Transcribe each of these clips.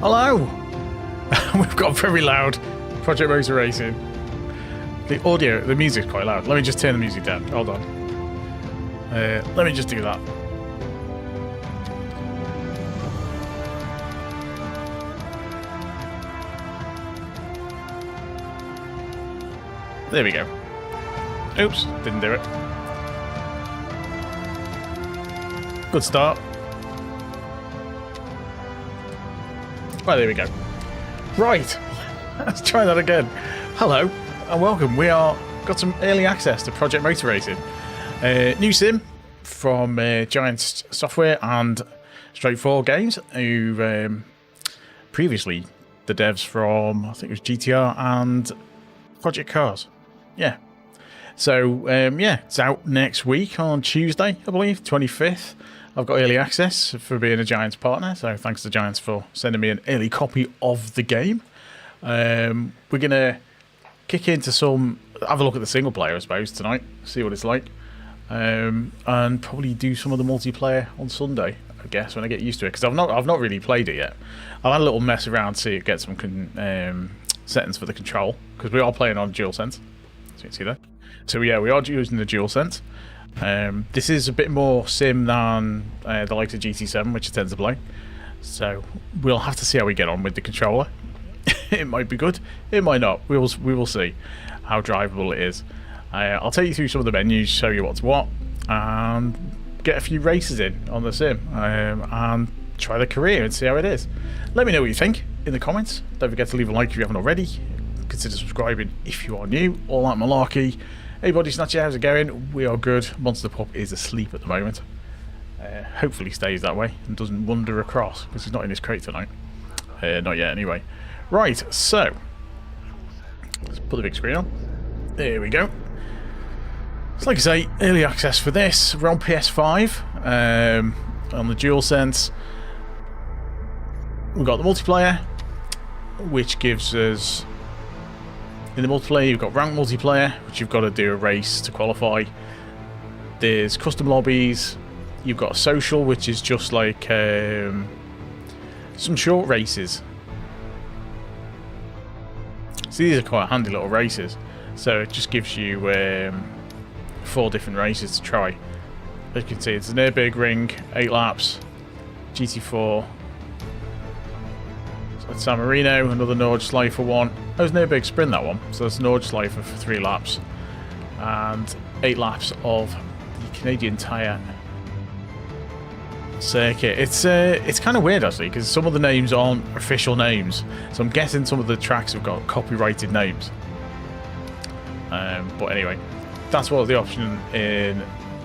Hello! We've got very loud Project Motor Racing. The audio, the music's quite loud. Let me just turn the music down. Hold on. Let me just do that. There we go. Oops, didn't do it. Good start. Right, there we go. Right, let's try that again. Hello and welcome. We are got some early access to Project Motor Racing. New sim from Giant Software and Straightforward Games, who previously the devs from, I think it was GTR and Project Cars. Yeah. So, yeah, it's out next week on Tuesday, I believe, 25th. I've got early access for being a Giants partner, so thanks to Giants for sending me an early copy of the game. We're going to kick into have a look at the single player, I suppose, tonight, see what it's like. And probably do some of the multiplayer on Sunday, I guess, when I get used to it, because I've not really played it yet. I've had a little mess around to get some settings for the control, because we are playing on DualSense, so you can see that. So yeah, we are using the DualSense. This is a bit more sim than the likes of GT7, which I tend to play. So we'll have to see how we get on with the controller. It might be good, it might not. We will see how drivable it is. I'll take you through some of the menus, show you what's what, and get a few races in on the sim, and try the career and see how it is. Let me know what you think in the comments. Don't forget to leave a like if you haven't already. Consider subscribing if you are new. All that malarkey. Hey buddy Snatcher, how's it going? We are good. Monster Pup is asleep at the moment. Hopefully stays that way and doesn't wander across, because he's not in his crate tonight. Not yet anyway. Right, so let's put the big screen on. There we go. So like I say, early access for this. We're on PS5, on the DualSense. We've got the multiplayer, which gives us... In the multiplayer, you've got ranked multiplayer, which you've got to do a race to qualify. There's custom lobbies. You've got social, which is just like some short races. So these are quite handy little races. So it just gives you 4 different races to try. As you can see, it's an Nürburgring, 8 laps, GT4. San Marino, another Nordschleife one. That was Nürburgring Sprint, that one. So that's Nordschleife for 3 laps. And 8 laps of the Canadian Tire circuit. It's kind of weird, actually, because some of the names aren't official names. So I'm guessing some of the tracks have got copyrighted names. But anyway, that's what the option in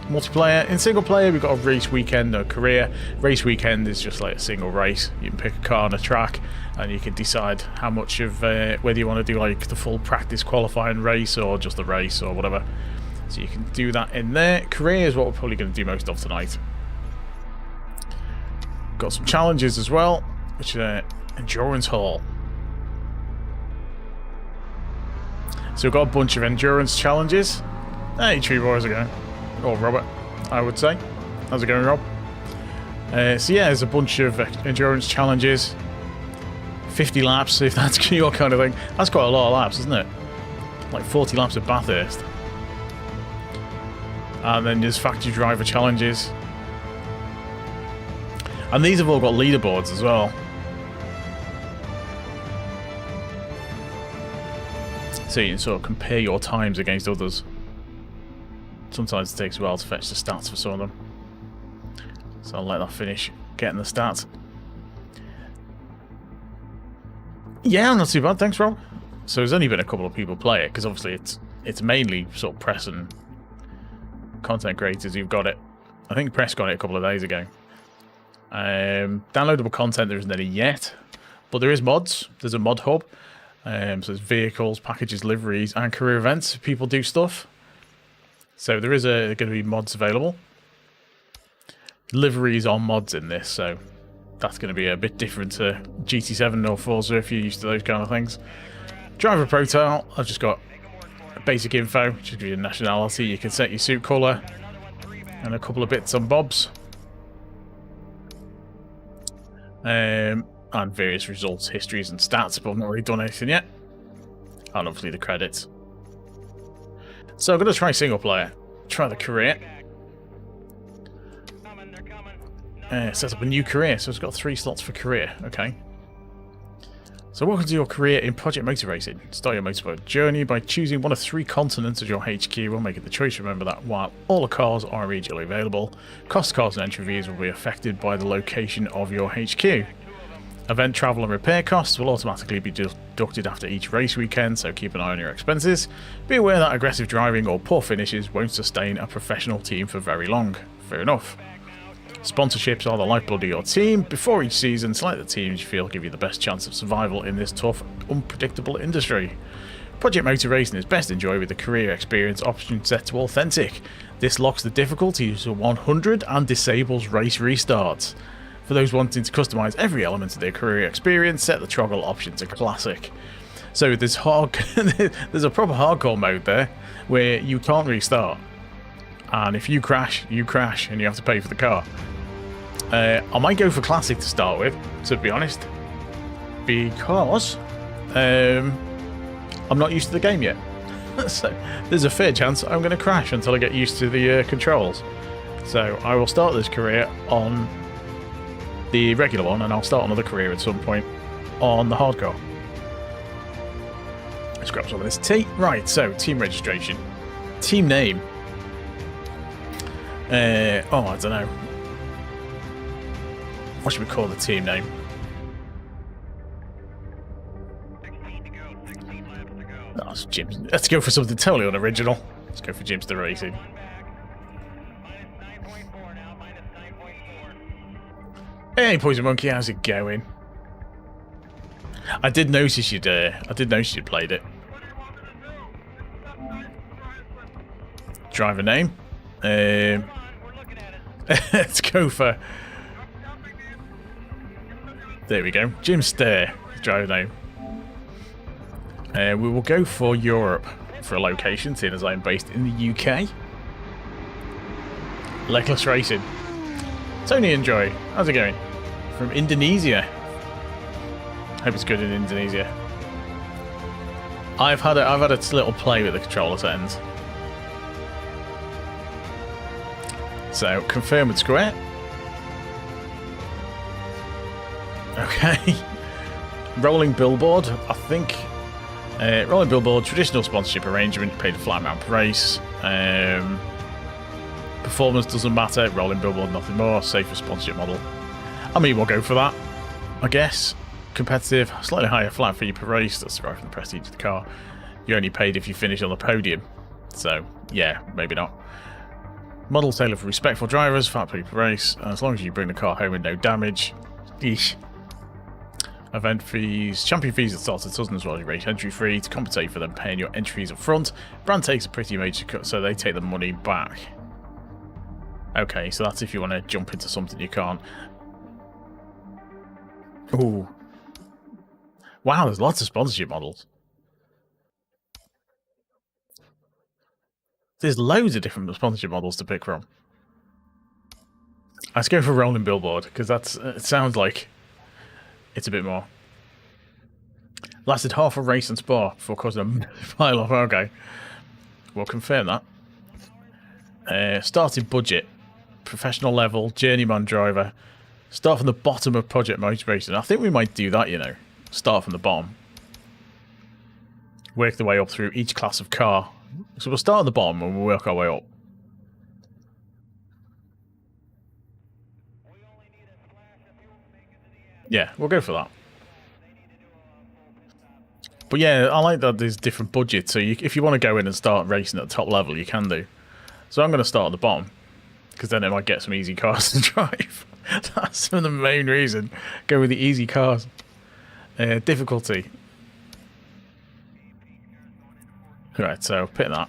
multiplayer. In single player, we've got a race weekend, a career. Race weekend is just like a single race. You can pick a car and a track, and you can decide how much of whether you want to do like the full practice qualifying race or just the race or whatever. So you can do that in there. Career is what we're probably going to do most of tonight. Got some challenges as well, which are endurance hall. So we've got a bunch of endurance challenges. Hey, Tree Boy, how's it going? Or Robert, I would say. How's it going, Rob? So yeah, there's a bunch of endurance challenges. 50 laps, if that's your kind of thing. That's quite a lot of laps, isn't it? Like 40 laps of Bathurst. And then there's factory driver challenges. And these have all got leaderboards as well. So you can sort of compare your times against others. Sometimes it takes a while to fetch the stats for some of them. So I'll let that finish getting the stats. Yeah, not too bad, thanks Rob. So there's only been a couple of people play it, because obviously it's mainly sort of press and content creators who've got it. I think Press got it a couple of days ago. Downloadable content there isn't any yet, but there is mods. There's a mod hub. So there's vehicles, packages, liveries, and career events. People do stuff. So there is going to be mods available. Liveries are mods in this, so that's going to be a bit different to GT7 or Forza if you're used to those kind of things. Driver profile, I've just got basic info, which is your nationality. You can set your suit colour and a couple of bits and bobs. And And various results, histories, and stats, but I've not really done anything yet. And obviously the credits. So I'm going to try single player. Try the career. Set up a new career, so it's got 3 slots for career. Okay. So welcome to your career in Project Motor Racing. Start your motorsport journey by choosing one of 3 continents as your HQ while making the choice. Remember that while all the cars are immediately available, cost cars and entry fees will be affected by the location of your HQ. Event travel and repair costs will automatically be deducted after each race weekend, so keep an eye on your expenses. Be aware that aggressive driving or poor finishes won't sustain a professional team for very long. Fair enough. Sponsorships are the lifeblood of your team. Before each season, select the teams you feel give you the best chance of survival in this tough, unpredictable industry. Project Motor Racing is best enjoyed with the career experience option set to authentic. This locks the difficulty to 100 and disables race restarts. For those wanting to customize every element of their career experience, set the toggle option to classic. So there's there's a proper hardcore mode there where you can't restart. And if you crash, and you have to pay for the car. I might go for classic to start with, to be honest, because I'm not used to the game yet. So there's a fair chance I'm going to crash until I get used to the controls. So I will start this career on the regular one, and I'll start another career at some point on the hardcore. Let's grab some of this tea. Right, so team registration. Team name. I don't know. What should we call the team name? 16 to go, 16 laps to go. That's Jim's. Let's go for something totally unoriginal. Let's go for Jim's the Racing. One back. Minus 9.4 now, minus 9.4. Hey, Poison Monkey, how's it going? I did notice you'd played it. Driver name. Let's go for. There we go. Jim Stair, driver name. We will go for Europe for a location, seeing as I am based in the UK. Legless Racing. Tony and Joy, how's it going? From Indonesia. Hope it's good in Indonesia. I've had a little play with the controller settings. So confirm with square. Okay. Rolling billboard, I think. Rolling billboard, traditional sponsorship arrangement, paid a flat amount per race. Performance doesn't matter. Rolling billboard, nothing more. Safer sponsorship model. I mean, we'll go for that, I guess. Competitive, slightly higher flat fee per race. That's right from the prestige of the car. You're only paid if you finish on the podium. So, yeah, maybe not. Model tailored for respectful drivers, flat fee per race. As long as you bring the car home with no damage. Eesh. Event fees, champion fees that start at $1,000 as well as your race entry fee. To compensate for them paying your entry fees up front, brand takes a pretty major cut, so they take the money back. Okay, so that's if you want to jump into something you can't. Ooh. Wow, there's lots of sponsorship models. There's loads of different sponsorship models to pick from. Let's go for rolling billboard, because it sounds like it's a bit more. Lasted half a race and spa before causing a pile off. Okay. We'll confirm that. Starting budget. Professional level. Journeyman driver. Start from the bottom of Project Motor Racing. I think we might do that, you know. Start from the bottom. Work the way up through each class of car. So we'll start at the bottom and we'll work our way up. Yeah, we'll go for that. But yeah, I like that there's different budgets. So if you want to go in and start racing at the top level, you can do. So I'm going to start at the bottom. Because then it might get some easy cars to drive. That's the main reason. Go with the easy cars. Difficulty. Right, so pick that.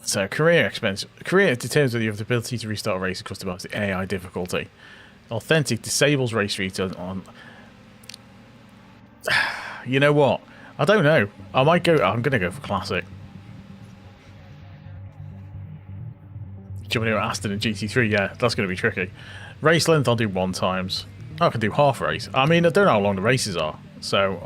So career expense. Career determines whether you have the ability to restart a race across the AI difficulty. Authentic disables race return on. You know what? I don't know. I might go. I'm going to go for classic. Jumping into Aston and GT3, yeah, that's going to be tricky. Race length I'll do 1 times. I can do half race. I mean, I don't know how long the races are, so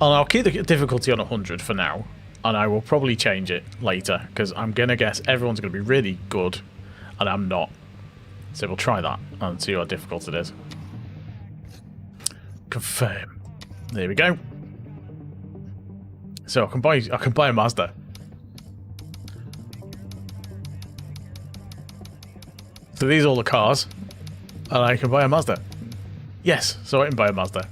I'll keep the difficulty on 100 for now, and I will probably change it later, because I'm going to guess everyone's going to be really good, and I'm not. So we'll try that and see how difficult it is. Confirm. There we go. So I can buy a Mazda. So these are all the cars, and I can buy a Mazda. Yes, so I can buy a Mazda.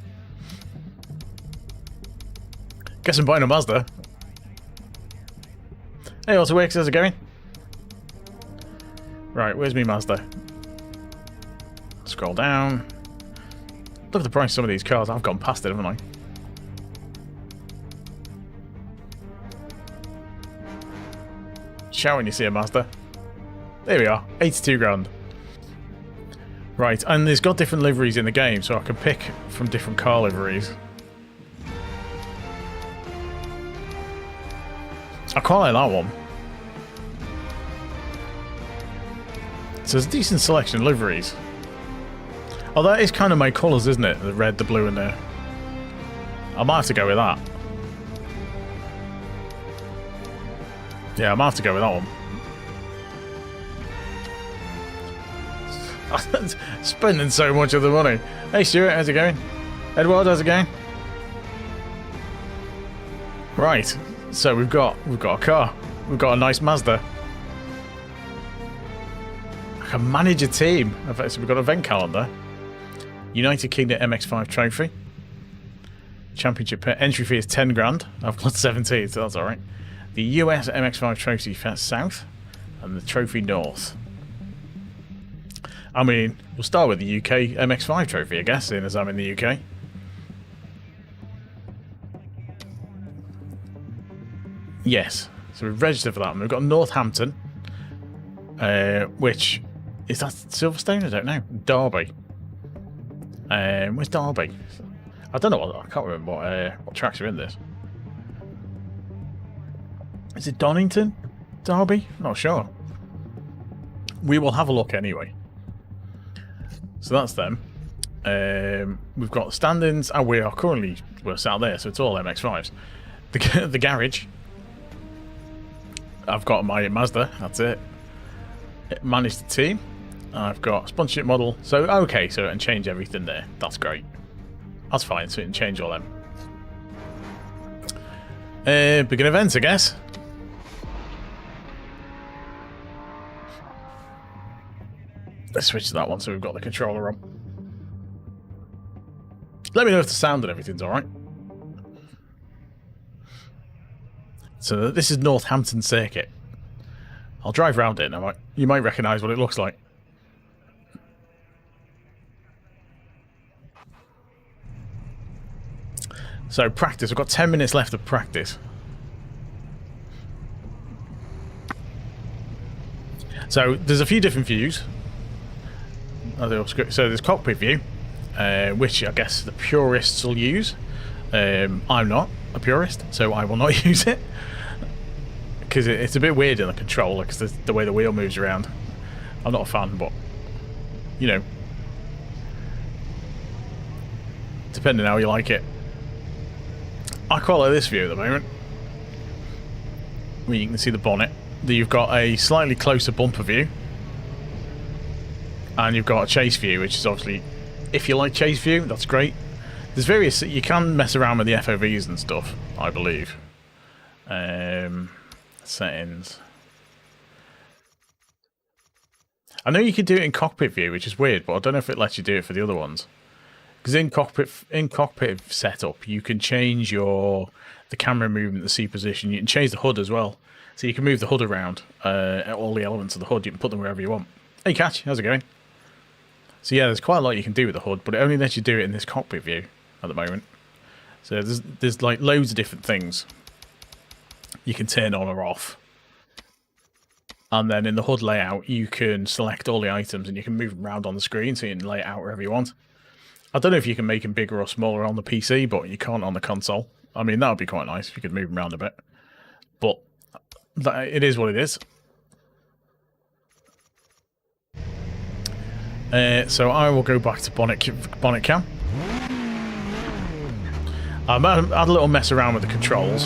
Guess I'm buying a Mazda. Hey, what's the way? How's it going? Right, where's me Mazda? Scroll down. Look at the price of some of these cars. I've gone past it, haven't I? Shout when you see a Mazda. There we are, 82 grand. Right, and there's got different liveries in the game, so I can pick from different car liveries. I quite like that one. So there's a decent selection of liveries. Oh, that is kind of my colours, isn't it? The red, the blue, and the... I might have to go with that. Yeah, I might have to go with that one. Spending so much of the money. Hey Stuart, how's it going? Edward, how's it going? Right, so we've got a car. We've got a nice Mazda. I can manage a team. In fact, so we've got an event calendar. United Kingdom MX5 trophy. Championship entry fee is 10 grand. I've got 17, so that's alright. The US MX5 trophy south and the trophy north. I mean, we'll start with the UK MX5 trophy, I guess, seeing as I'm in the UK. Yes, so we've registered for that one. We've got Northampton, which is that Silverstone? I don't know. Derby. Where's Derby? I don't know. I can't remember what tracks are in this. Is it Donington? Derby? Not sure. We will have a look anyway. So that's them. We've got standings. Oh, we're sat there, so it's all MX5s. The garage. I've got my Mazda. That's it. Manage the team. I've got sponsorship model. So okay, so and change everything there. That's great. That's fine. So it can change all them. Begin events, I guess. Let's switch to that one so we've got the controller on. Let me know if the sound and everything's alright. So this is Northampton Circuit. I'll drive around it and you might recognise what it looks like. So practice, we've got 10 minutes left of practice. So there's a few different views. So there's cockpit view, which I guess the purists will use. I'm not a purist, so I will not use it. Because it's a bit weird in the controller, because the way the wheel moves around. I'm not a fan, but, you know. Depending on how you like it. I quite like this view at the moment. Where you can see the bonnet. You've got a slightly closer bumper view. And you've got a chase view, which is obviously, if you like chase view, that's great. There's various, you can mess around with the FOVs and stuff, I believe. Settings. I know you can do it in cockpit view, which is weird, but I don't know if it lets you do it for the other ones. Because in cockpit setup, you can change the camera movement, the C position. You can change the HUD as well, so you can move the HUD around. All the elements of the HUD, you can put them wherever you want. Hey, Catch, how's it going? So yeah, there's quite a lot you can do with the HUD, but it only lets you do it in this cockpit view at the moment. So there's like loads of different things you can turn on or off. And then in the HUD layout, you can select all the items and you can move them around on the screen so you can lay it out wherever you want. I don't know if you can make them bigger or smaller on the PC, but you can't on the console. I mean, that would be quite nice if you could move them around a bit. But it is what it is. So I will go back to bonnet cam. I had a little mess around with the controls.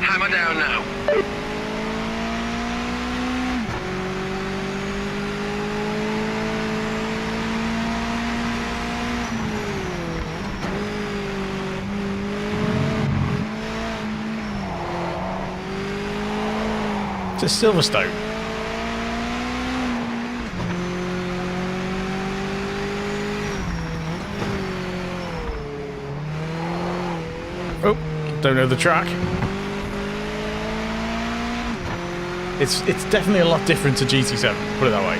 Hammer down now. It's a Silverstone. Oh, don't know the track. It's definitely a lot different to GT7, put it that way.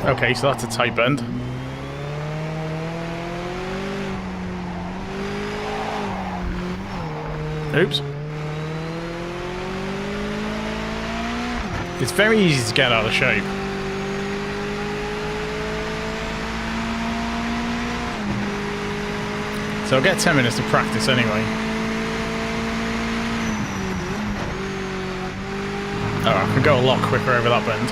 Okay, so that's a tight bend. Oops. It's very easy to get out of shape. So I'll get 10 minutes to practice anyway. Oh, I can go a lot quicker over that bend.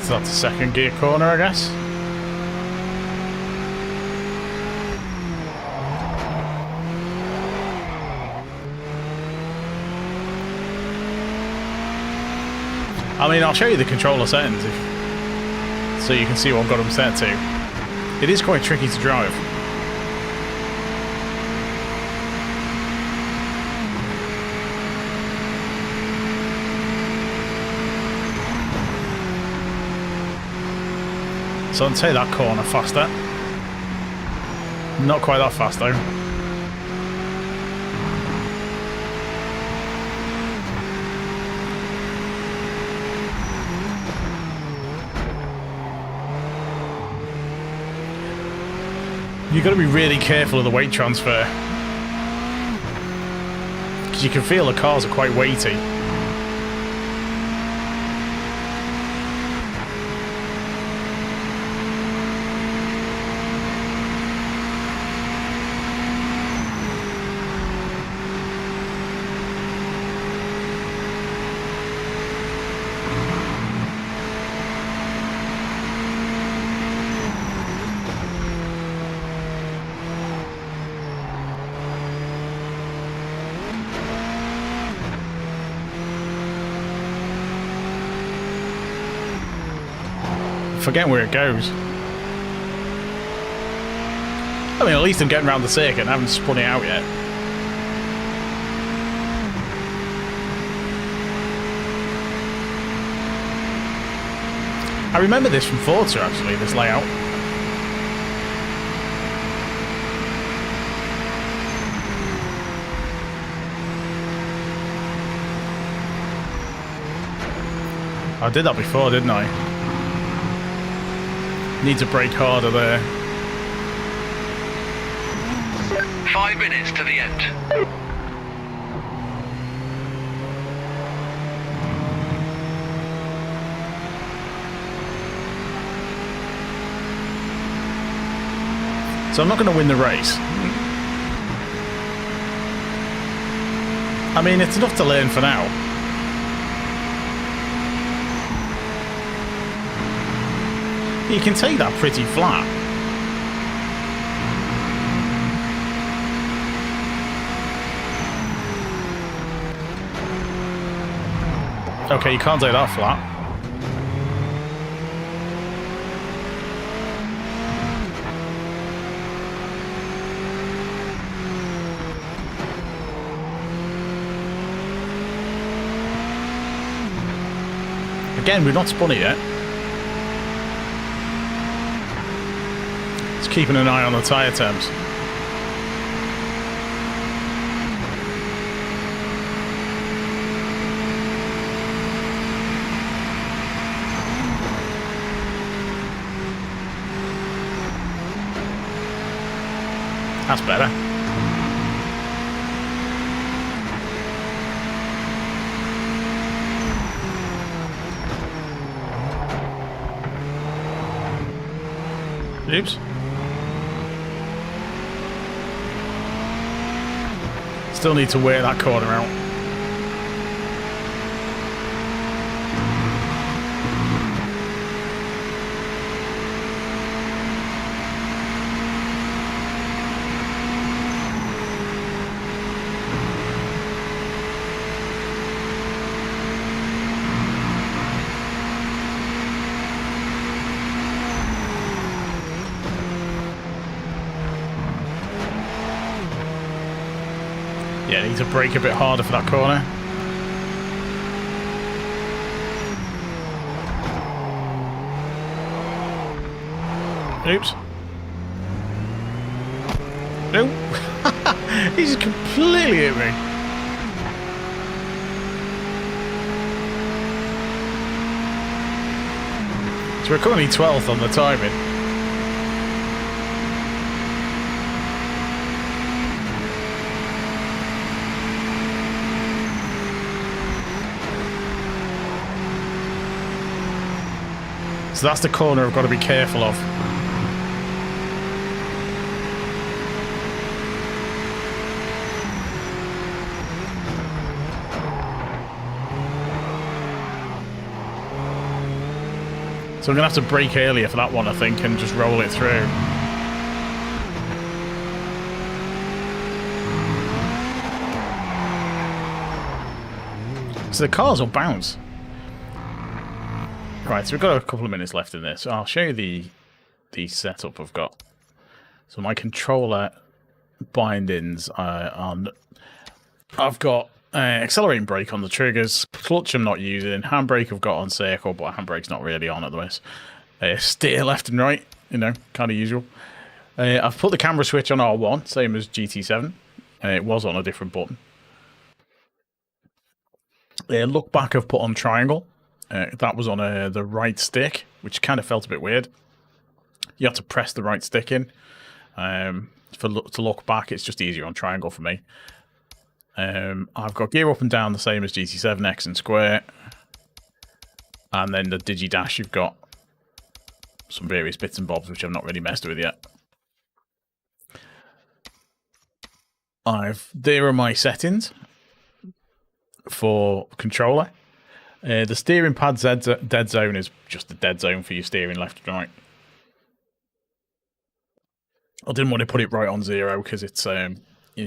So that's a second gear corner, I guess. I mean, I'll show you the controller settings so you can see what I've got them set to. It is quite tricky to drive. So I'd say that corner faster. Not quite that fast though. You've got to be really careful of the weight transfer, because you can feel the cars are quite weighty. Forget where it goes. I mean, at least I'm getting around the circuit. I haven't spun it out yet. I remember this from Forza, actually, this layout. I did that before, didn't I? Need to brake harder there. 5 minutes to the end. So I'm not going to win the race. I mean, it's enough to learn for now. You can take that pretty flat. Okay, you can't take that flat. Again, we've not spun it yet. Just keeping an eye on the tyre temps. That's better. Oops. Still need to wear that corner out. Yeah, need to brake a bit harder for that corner. Oops. No. He just completely hit me. So we're currently 12th on the timing. So that's the corner I've got to be careful of. So I'm going to have to brake earlier for that one, I think, and just roll it through. So the cars will bounce. Right, so we've got a couple of minutes left in this. So I'll show you the setup I've got. So my controller bindings are on. I've got accelerating brake on the triggers. Clutch I'm not using. Handbrake I've got on circle, but handbrake's not really on at the moment. Steer left and right, you know, kind of usual. I've put the camera switch on R1, same as GT7. It was on a different button. Look back I've put on triangle. That was on the right stick, which kind of felt a bit weird. You have to press the right stick in. To look back, it's just easier on triangle for me. I've got gear up and down the same as GT7, X and square. And then the Digi-Dash, you've got some various bits and bobs, which I've not really messed with yet. There are my settings for controller. The steering pad's dead zone is just the dead zone for your steering left and right. I didn't want to put it right on 0 because it's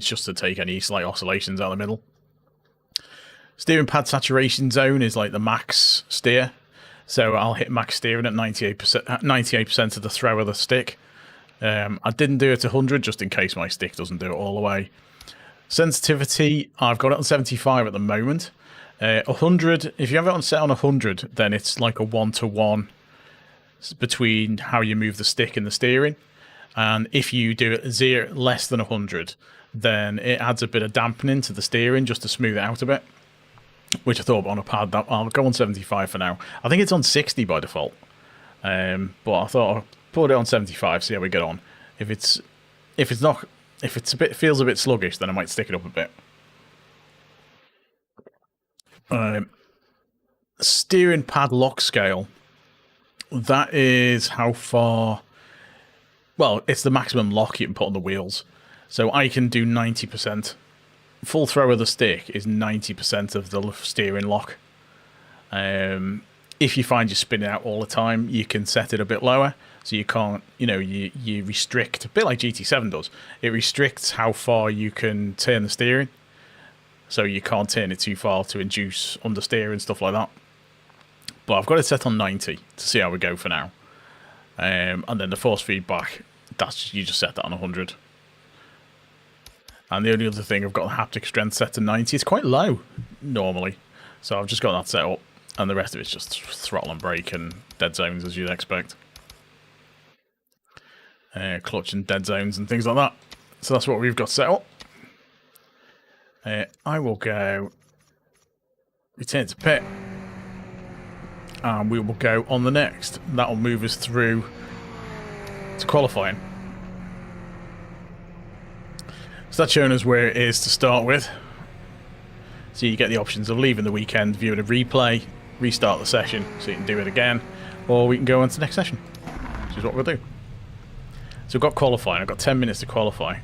just to take any slight oscillations out of the middle. Steering pad saturation zone is like the max steer. So I'll hit max steering at 98% of the throw of the stick. I didn't do it to 100 just in case my stick doesn't do it all the way. Sensitivity, I've got it on 75 at the moment. 100, if you have it on set on 100, then it's like a 1-to-1 between how you move the stick and the steering. And if you do it less than 100, then it adds a bit of dampening to the steering just to smooth it out a bit. Which I thought on a pad, I'll go on 75 for now. I think it's on 60 by default. But I thought I'll put it on 75, see how we get on. If it feels a bit sluggish, then I might stick it up a bit. Steering pad lock scale. That is how far. Well, it's the maximum lock you can put on the wheels. So I can do 90%. Full throw of the stick is 90% of the steering lock. If you find you're spinning out all the time, you can set it a bit lower. So you can't, you restrict, a bit like GT7 does. It restricts how far you can turn the steering. So you can't turn it too far to induce understeer and stuff like that. But I've got it set on 90 to see how we go for now. And then the force feedback, you just set that on 100. And the only other thing, I've got the haptic strength set to 90. It's quite low, normally. So I've just got that set up. And the rest of it's just throttle and brake and dead zones, as you'd expect. Clutch and dead zones and things like that. So that's what we've got set up. I will go return to pit. And we will go on the next. That will move us through to qualifying. So that's showing us where it is to start with. So you get the options of leaving the weekend, viewing a replay, restart the session so you can do it again, or we can go on to the next session, which is what we'll do. So we've got qualifying. I've got 10 minutes to qualify.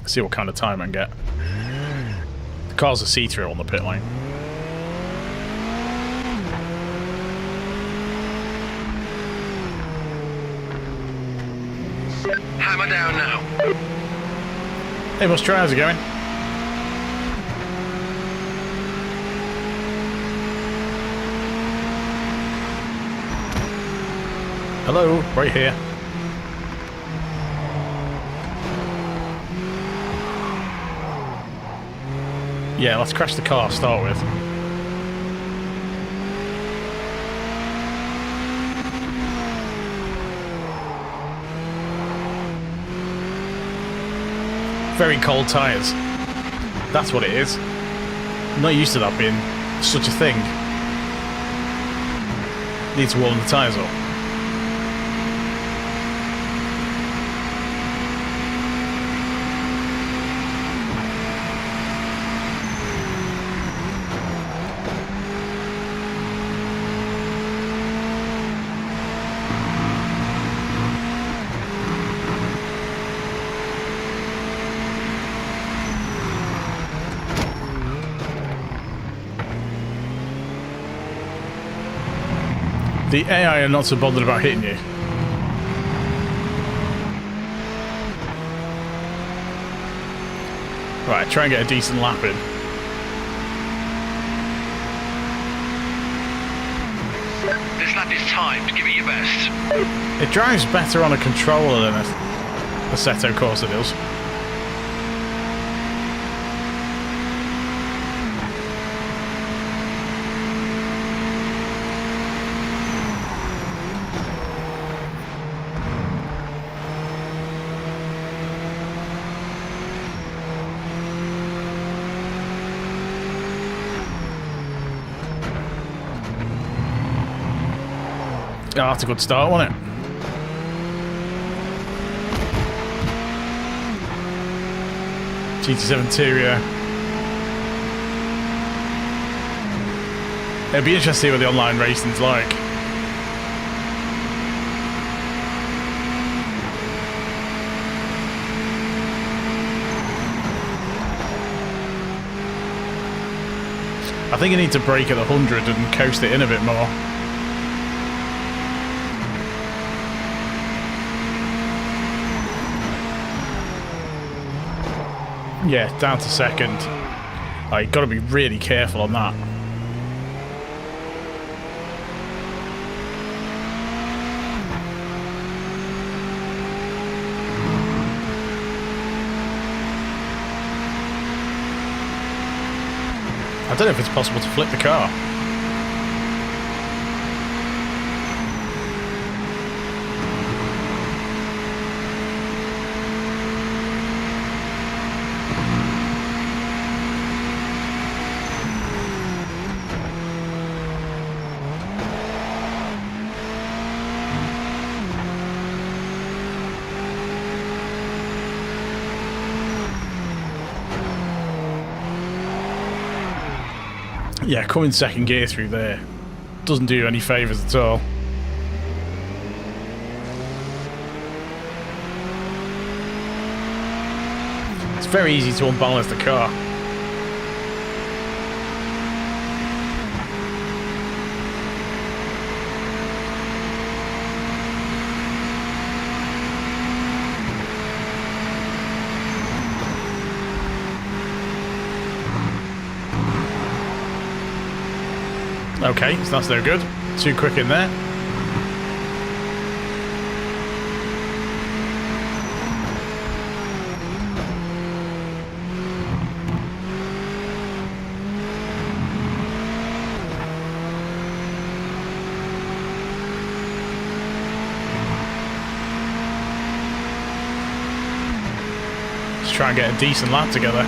See what kind of time I can get. The car's a see-through on the pit lane. Hammer down now. Hey, must try. How's it going? Hello, right here. Yeah, let's crash the car to start with. Very cold tyres. That's what it is. I'm not used to that being such a thing. Need to warm the tyres up. The AI are not so bothered about hitting you. Right, try and get a decent lap in. This lap is timed. Give it your best. It drives better on a controller than a Assetto Corsa does. Oh, that's a good start, wasn't it? GT7 interior. It'd be interesting to see what the online racing's like. I think you need to brake at 100 and coast it in a bit more. Yeah, down to second. You've got to be really careful on that. I don't know if it's possible to flip the car. Yeah, coming second gear through there doesn't do you any favours at all. It's very easy to unbalance the car. Okay, so that's no good. Too quick in there. try and get a decent lap together.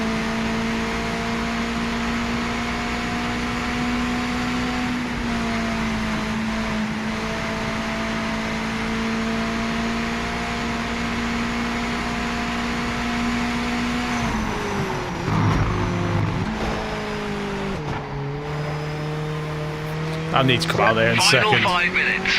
I need to come out there in a Final second. 5 minutes.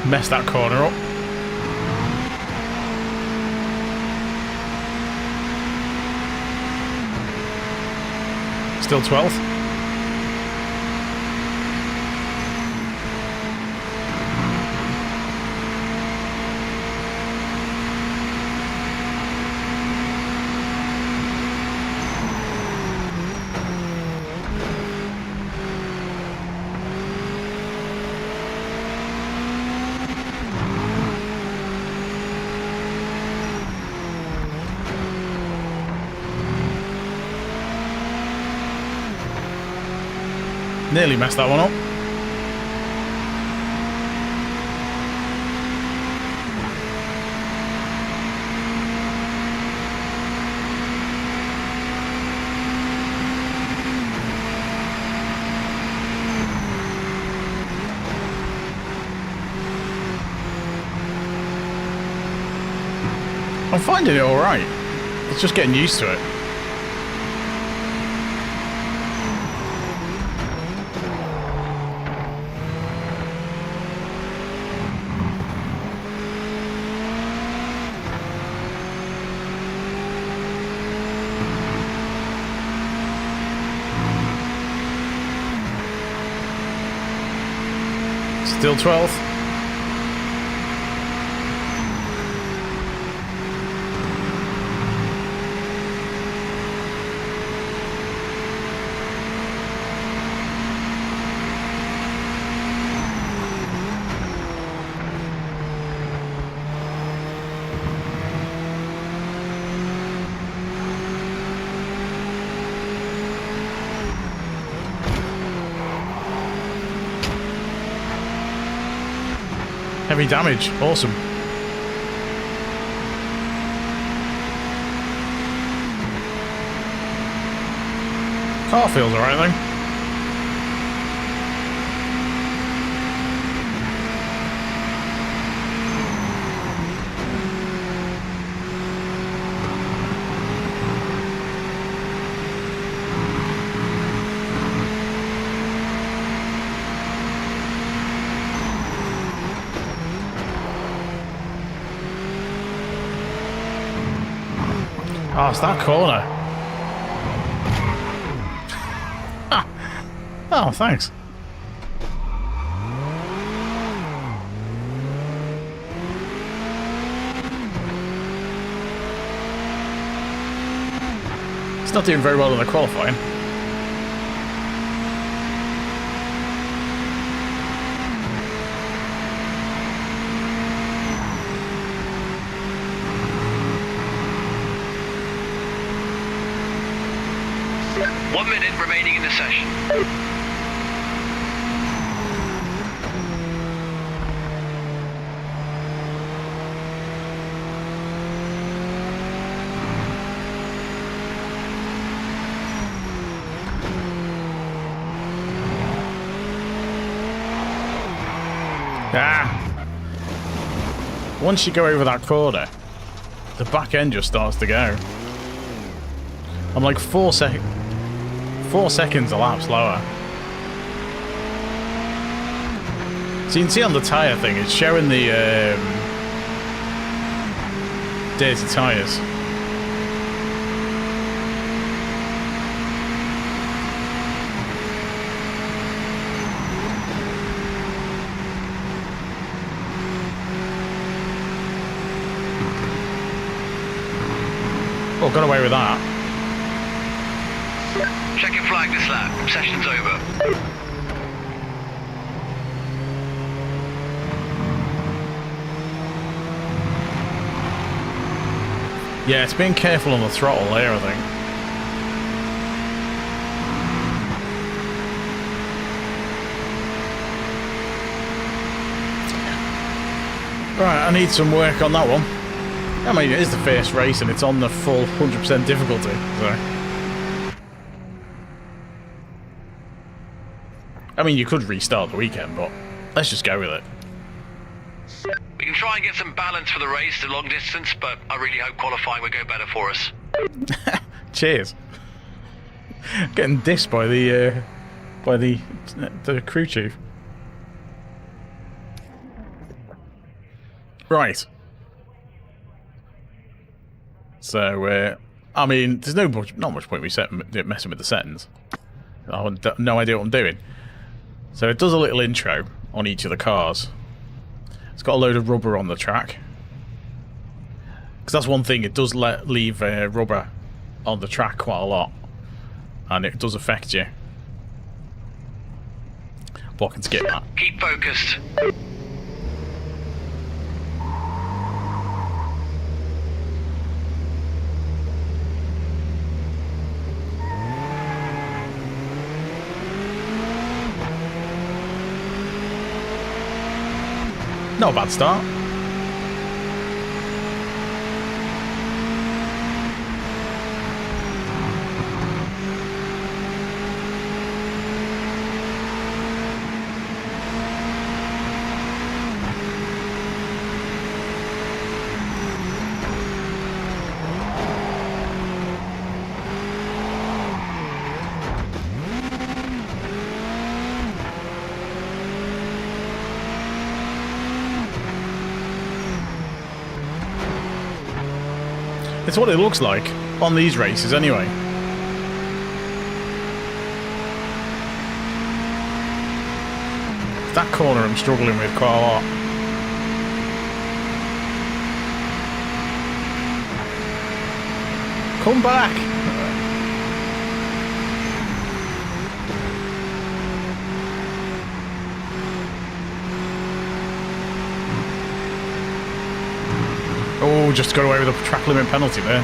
Messed that corner up. Still 12th. Nearly messed that one up. I'm finding it alright. It's just getting used to it. Still 12th. Heavy damage, awesome. Car feels alright though. Oh, it's that corner. Ah. Oh, thanks. It's not doing very well in the qualifying. Remaining in the session. Ah! Once you go over that corner, the back end just starts to go. I'm like 4 seconds a lap slower. So you can see on the tyre thing, it's showing the dirty tyres. Oh, got away with that. Check your flag this lap. Session's over. Yeah, it's being careful on the throttle there, I think. Right, I need some work on that one. I mean, it is the first race and it's on the full 100% difficulty, so... I mean, you could restart the weekend, but let's just go with it. We can try and get some balance for the race to long distance, but I really hope qualifying will go better for us. Cheers. Getting dissed by the crew chief. Right. So, I mean, there's not much point messing with the settings. I have no idea what I'm doing. So it does a little intro on each of the cars. It's got a load of rubber on the track. Because that's one thing, it does leave rubber on the track quite a lot. And it does affect you. But I can skip that. Keep focused. Not a bad start. It's what it looks like on these races anyway. That corner I'm struggling with quite a lot. Come back! Oh, just got away with a track limit penalty there.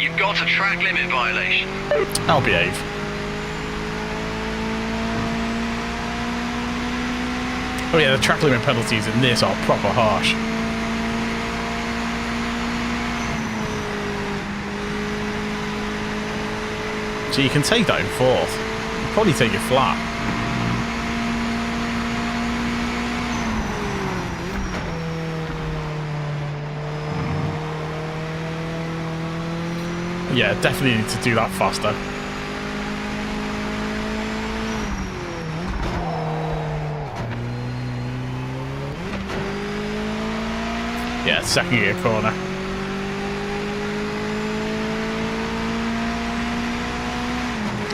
You've got a track limit violation. I'll behave. Oh yeah, the track limit penalties in this are proper harsh. So you can take that in fourth. You'll probably take it flat. Yeah, definitely need to do that faster. Yeah, second gear corner.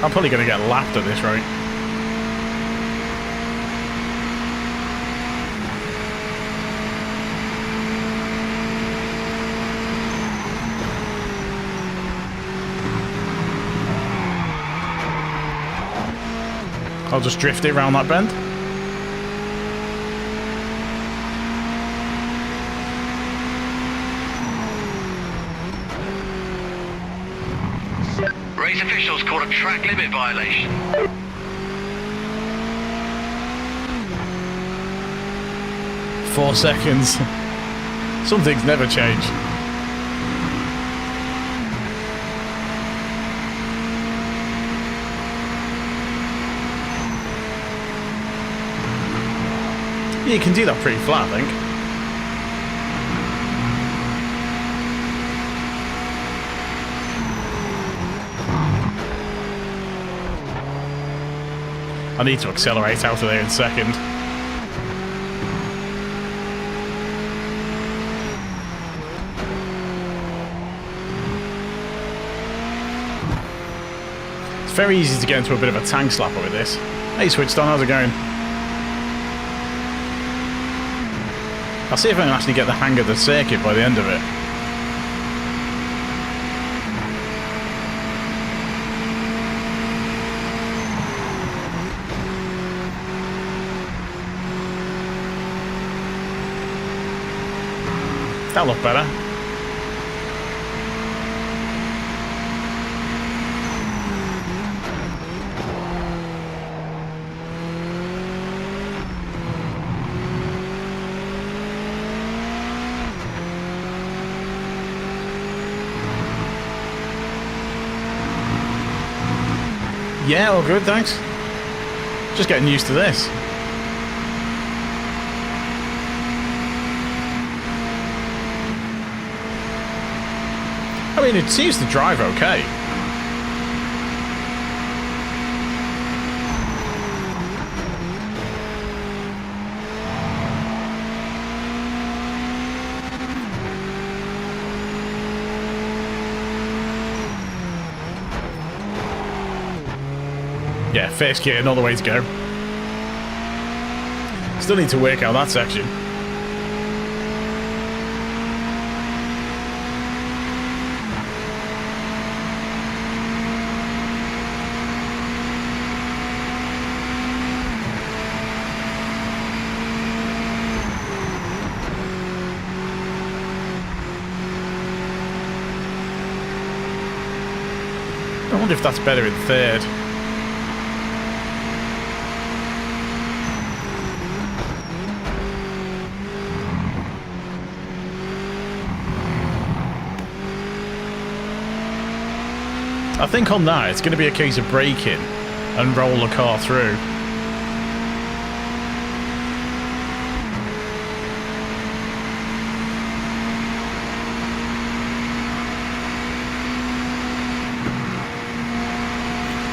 I'm probably going to get lapped at this rate. I'll just drift it around that bend. Race officials caught a track limit violation. Four seconds. Some things never change. Yeah, you can do that pretty flat, I think. I need to accelerate out of there in a second. It's very easy to get into a bit of a tank slapper with this. Hey, Switched On, how's it going? I'll see if I can actually get the hang of the circuit by the end of it. That'll look better. Yeah, all good, thanks. Just getting used to this. I mean, it seems to drive okay. Yeah, first gear, another way to go. Still need to work out that section. I wonder if that's better in third. I think on that, it's going to be a case of braking and roll the car through.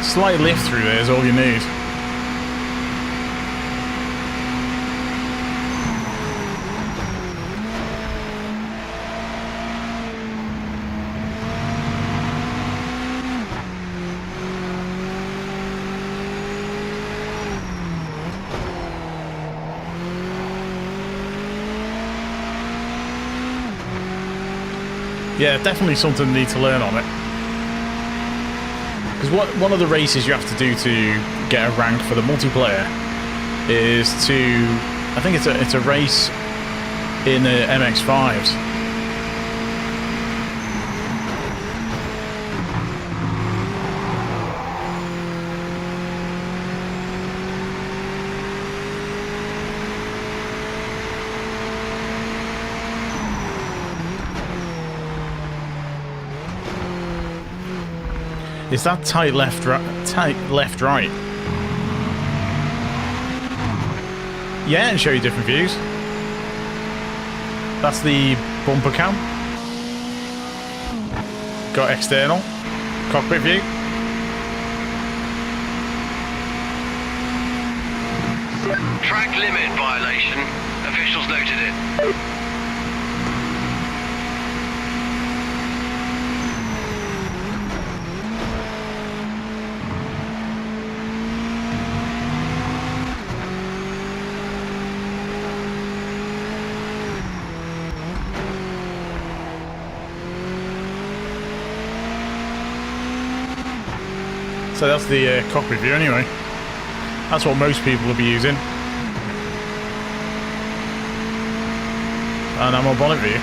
Slight lift through there is all you need. Yeah, definitely something I need to learn on it. Because one of the races you have to do to get a rank for the multiplayer is to, I think it's a race in the MX-5s. Is that tight left right? Yeah, and show you different views. That's the bumper cam. Got external cockpit view. Track limit violation. Officials noted it. So that's the cockpit view anyway. That's what most people will be using. And I'm on bonnet view.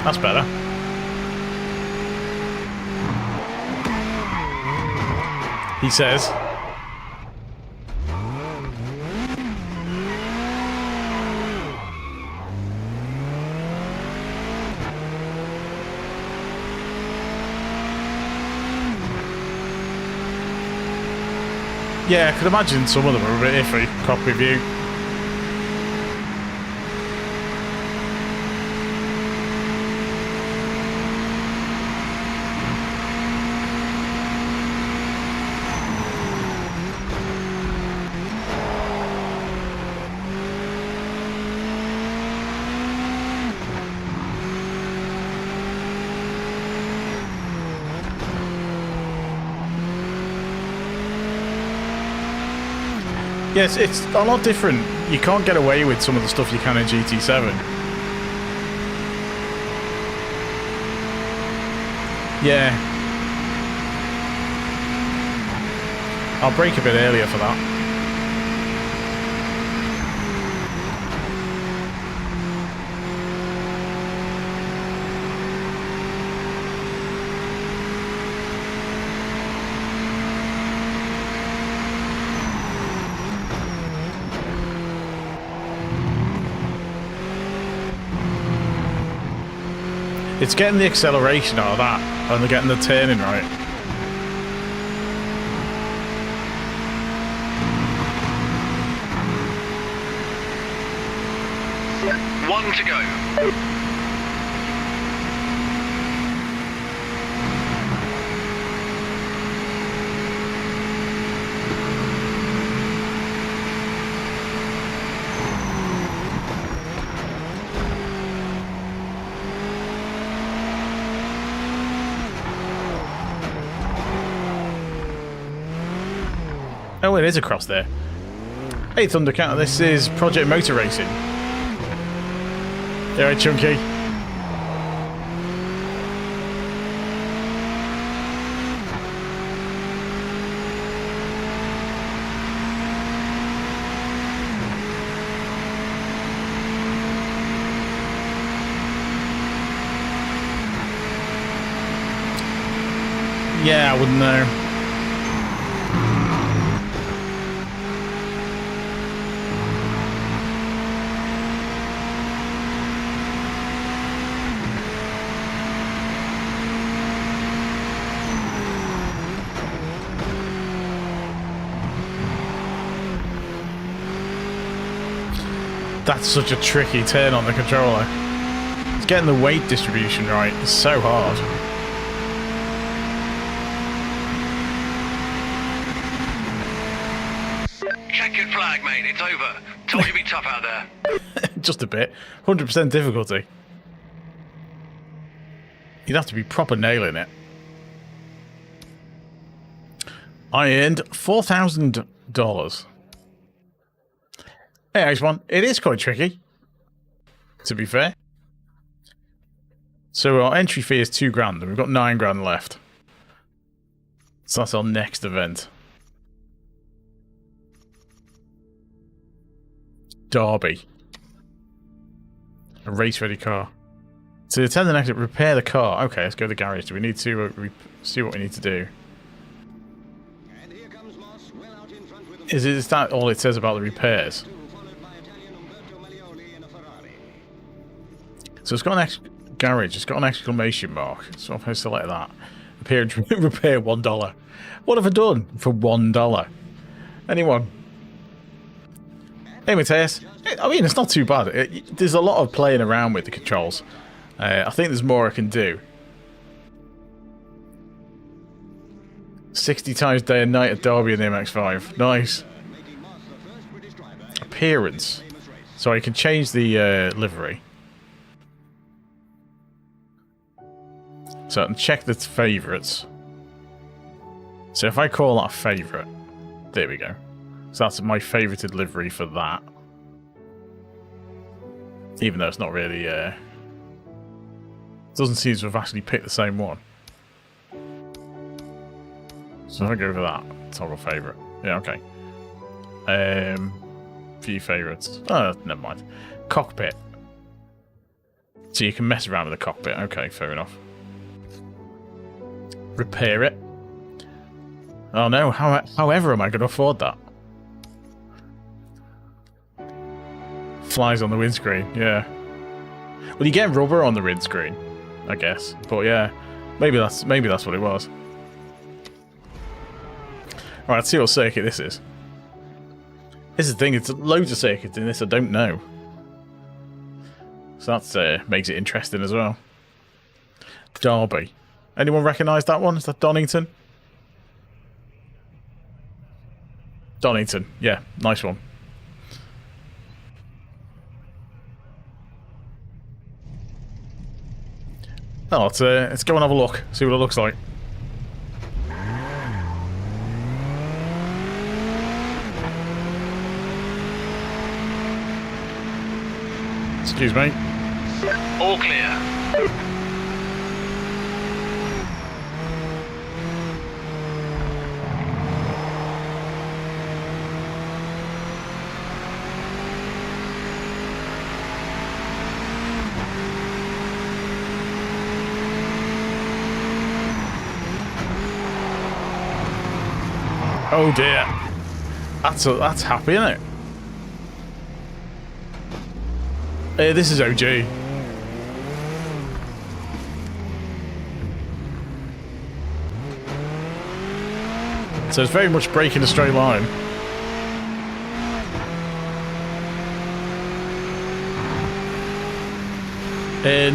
That's better. He says. Yeah, I could imagine some of them are a bit iffy. Cockpit view. Yes, it's a lot different. You can't get away with some of the stuff you can in GT7. Yeah. I'll brake a bit earlier for that. It's getting the acceleration out of that, and they're getting the turning right. One to go. Oh, it is across there. Hey, Thundercat, this is Project Motor Racing. You alright, Chunky? Yeah, I wouldn't know. That's such a tricky turn on the controller. It's getting the weight distribution right. It's so hard. Checkered flag, mate. It's over. Told you to be tough out there. Just a bit. 100% difficulty. You'd have to be proper nailing it. I earned $4,000. Hey, Ice1, it is quite tricky, to be fair. So our entry fee is $2,000, and we've got $9,000 left. So that's our next event. Derby. A race-ready car. To attend the next, repair the car. Okay, let's go to the garage. Do we need to see what we need to do? Is that all it says about the repairs? So it's got an garage, it's got an exclamation mark, so if I select that, repair $1. What have I done for $1? Anyone? Hey Mateus, I mean it's not too bad. There's a lot of playing around with the controls. I think there's more I can do. 60 times day and night at Derby in the MX-5, nice. Appearance, so I can change the livery. So I can check the favourites. So if I call that a favourite, there we go. So that's my favorited livery for that. Even though it's not really, doesn't seem to have actually picked the same one. So if I go for that, toggle favourite. Yeah, okay. View favourites. Oh, never mind. Cockpit. So you can mess around with the cockpit. Okay, fair enough. Repair it. Oh no, however am I going to afford that? Flies on the windscreen, yeah. Well, you get rubber on the windscreen, I guess. But yeah, maybe that's what it was. Right, let's see what circuit this is. This is the thing, it's loads of circuits in this I don't know. So that makes it interesting as well. Derby. Anyone recognise that one? Is that Donington? Donington, yeah, nice one. Oh, let's go and have a look, see what it looks like. Excuse me. All clear. Oh dear. That's happy, isn't it? This is OG. So it's very much breaking a straight line.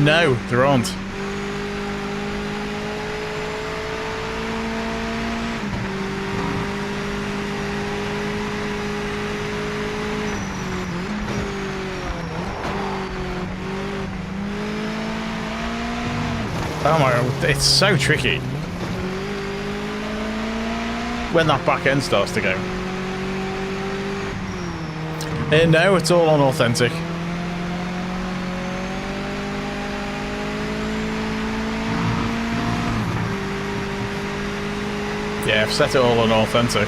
No, there aren't. Oh my god, it's so tricky when that back end starts to go. No, it's all on authentic. Yeah, I've set it all on authentic.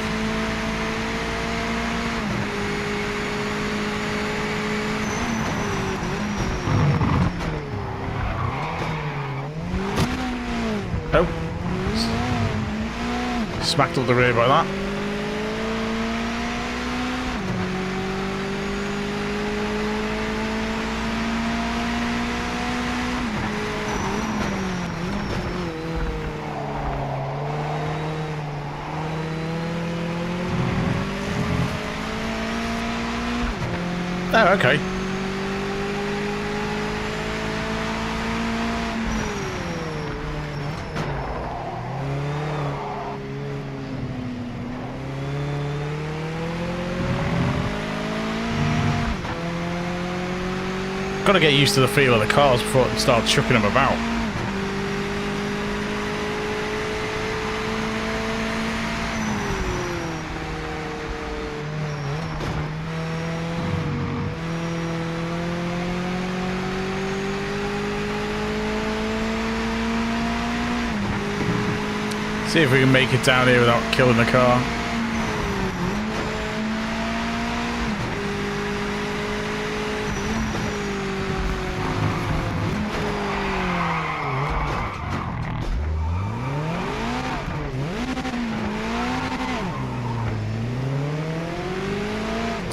Oh. Smacked up the rear by that. Oh, okay. Got to get used to the feel of the cars before I start chucking them about. See if we can make it down here without killing the car.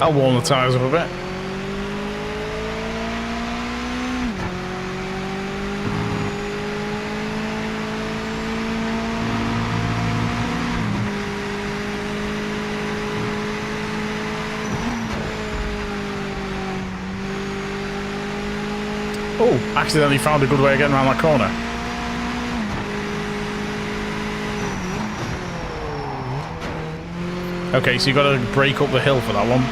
I'll warm the tyres up a bit. Oh, accidentally found a good way of getting around that corner. Okay, so you got to brake up the hill for that one.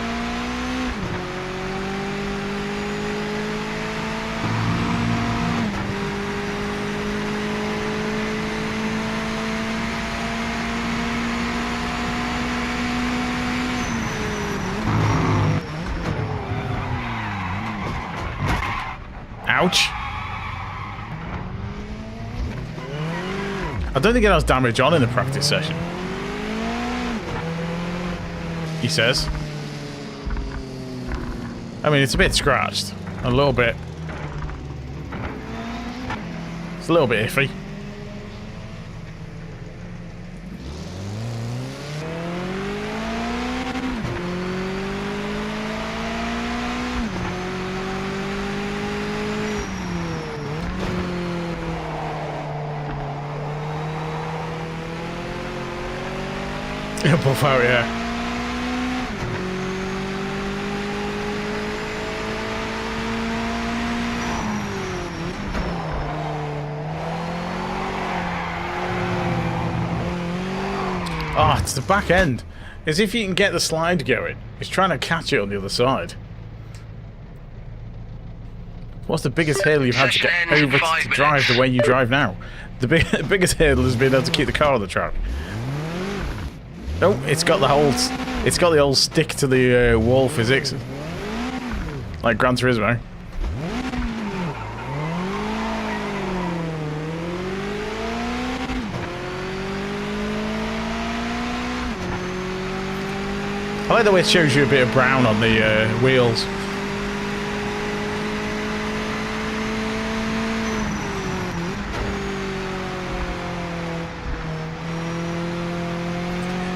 Ouch. I don't think it has damage on in the practice session. He says. I mean, it's a bit scratched. A little bit. It's a little bit iffy. Buff out, yeah. Oh, it's the back end. As if you can get the slide going. It's trying to catch it on the other side. What's the biggest hurdle you've had to get over to drive the way you drive now? The biggest hurdle has been able to keep the car on the track. Oh, it's got the whole... It's got the old stick to the wall physics. Like Gran Turismo. I like the way it shows you a bit of brown on the wheels.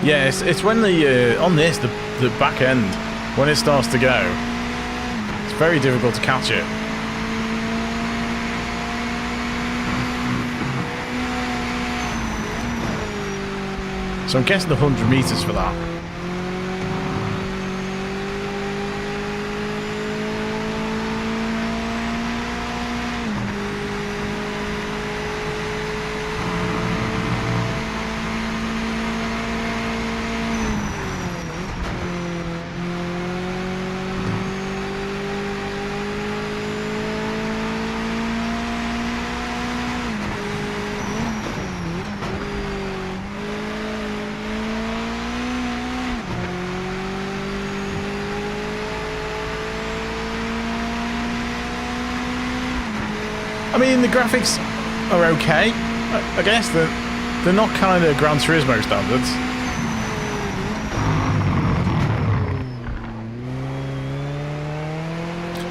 Yeah, it's when the on this the back end, when it starts to go, it's very difficult to catch it. So I'm guessing the 100 meters for that. I mean, the graphics are okay. I guess they're not kind of Gran Turismo standards.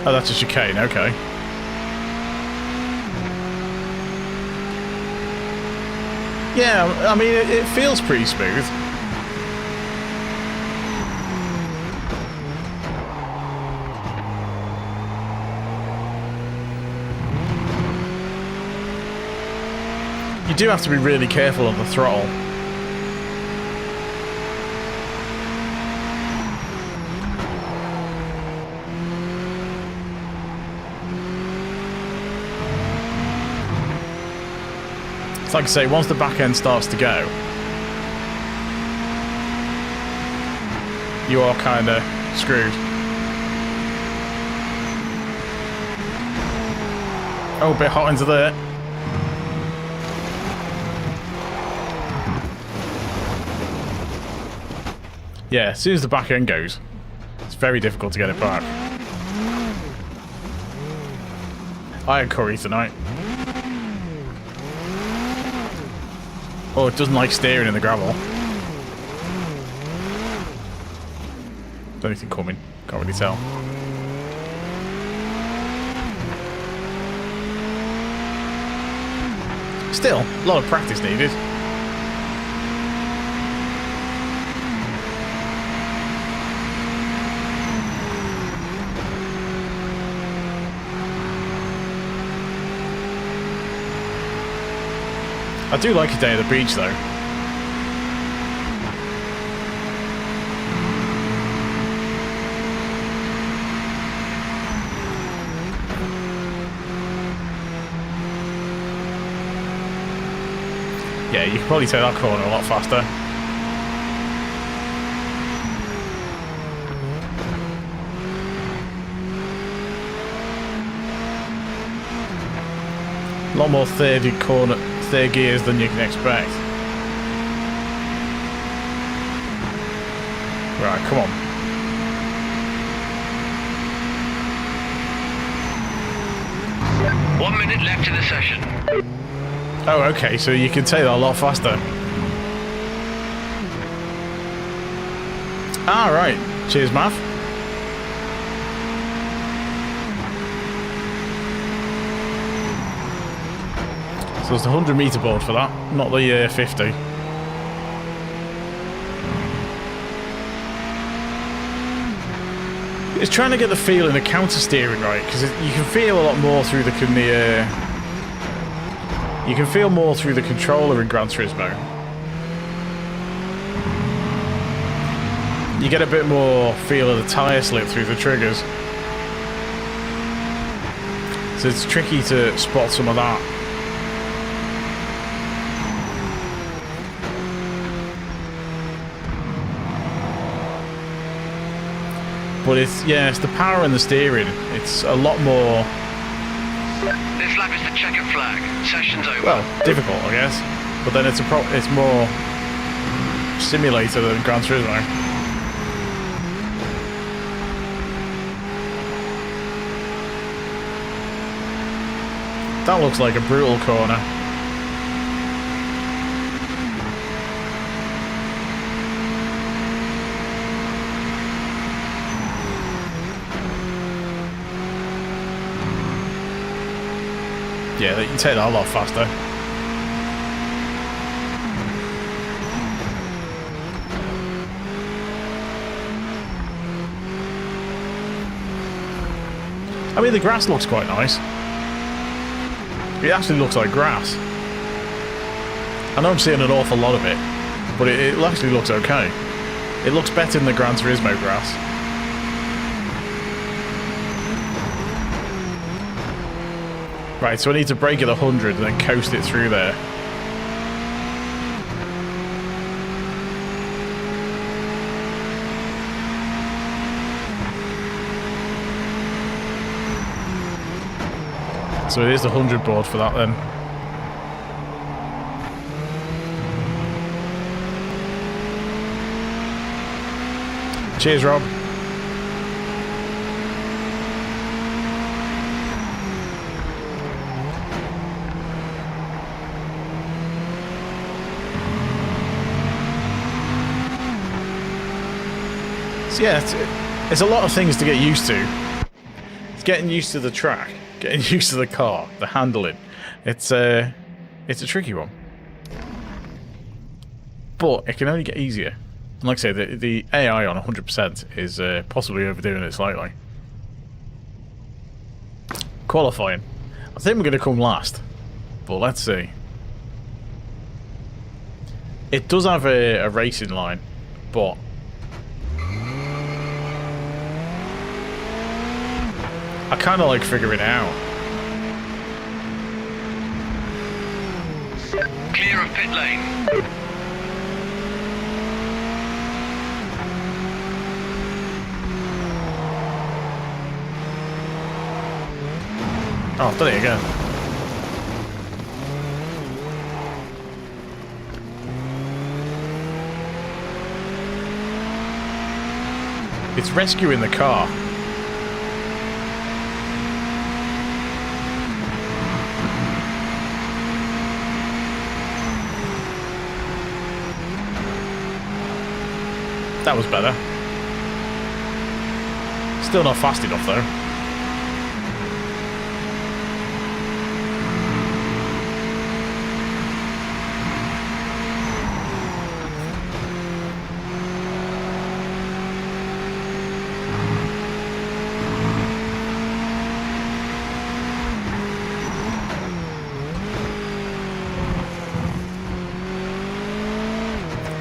Oh, that's a chicane, okay. Yeah, I mean, it feels pretty smooth. You do have to be really careful on the throttle. It's like I say, once the back end starts to go, you are kind of screwed. Oh, a bit hot into there. Yeah, as soon as the back end goes, it's very difficult to get it back. I had curry tonight. Oh, it doesn't like steering in the gravel. Is anything coming? Can't really tell. Still, a lot of practice needed. I do like a day at the beach, though. Yeah, you can probably take that corner a lot faster. A lot more third gears than you can expect. Right, come on. One minute left in the session. Oh, okay, so you can take that a lot faster. Ah, right. Cheers, Mav. So it's the 100 meter board for that, not the 50. It's trying to get the feel in the counter steering right, because you can feel a lot more through the you can feel more through the controller in Gran Turismo. You get a bit more feel of the tyre slip through the triggers. So it's tricky to spot some of that. But it's the power and the steering. It's a lot more. This lap is the checkered flag. Session's over. Well, difficult, I guess. But then it's more simulator than Gran Turismo. That looks like a brutal corner. Yeah, you can take that a lot faster. I mean, the grass looks quite nice. It actually looks like grass. I know I'm seeing an awful lot of it, but it actually looks okay. It looks better than the Gran Turismo grass. Right, so I need to brake at 100 and then coast it through there. So it is the 100 board for that then. Cheers, Rob. So yeah, it's a lot of things to get used to. It's getting used to the track, getting used to the car, the handling. It's a tricky one. But it can only get easier. And like I say, the AI on 100% is possibly overdoing it slightly. Qualifying. I think we're going to come last. But let's see. It does have a racing line, but I kind of like figuring it out. Clear of pit lane. Oh, I've done it again. It's rescuing the car. That was better. Still not fast enough though.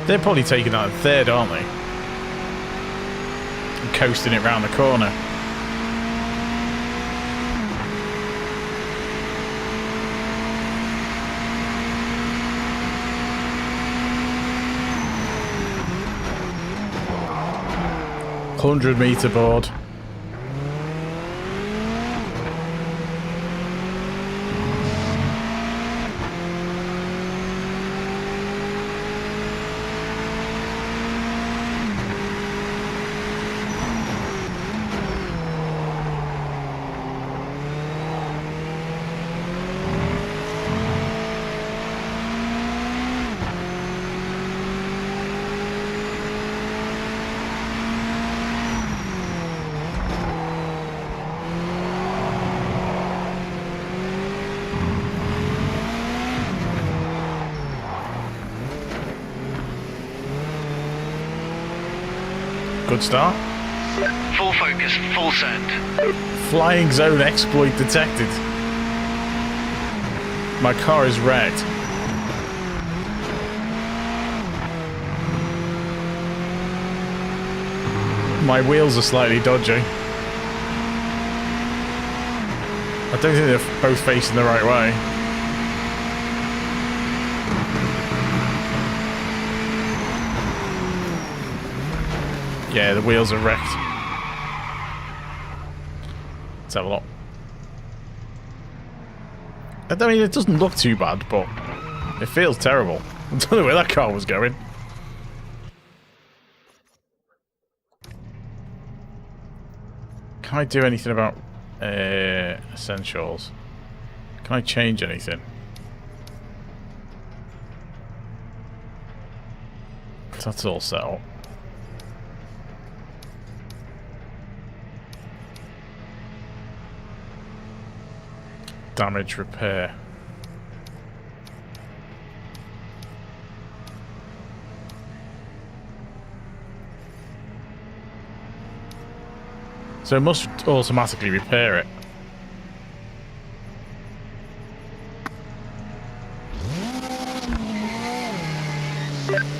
They're probably taking that third, aren't they? And coasting it round the corner. $100-meter board. Good start. Full focus, full send. Flying zone exploit detected. My car is wrecked. my wheels are slightly dodgy. I don't think they're both facing the right way. Yeah, the wheels are wrecked. Let's have a look. I mean, it doesn't look too bad, but it feels terrible. I don't know where that car was going. Can I do anything about essentials? Can I change anything? That's all set up. Damage repair. So it must automatically repair it.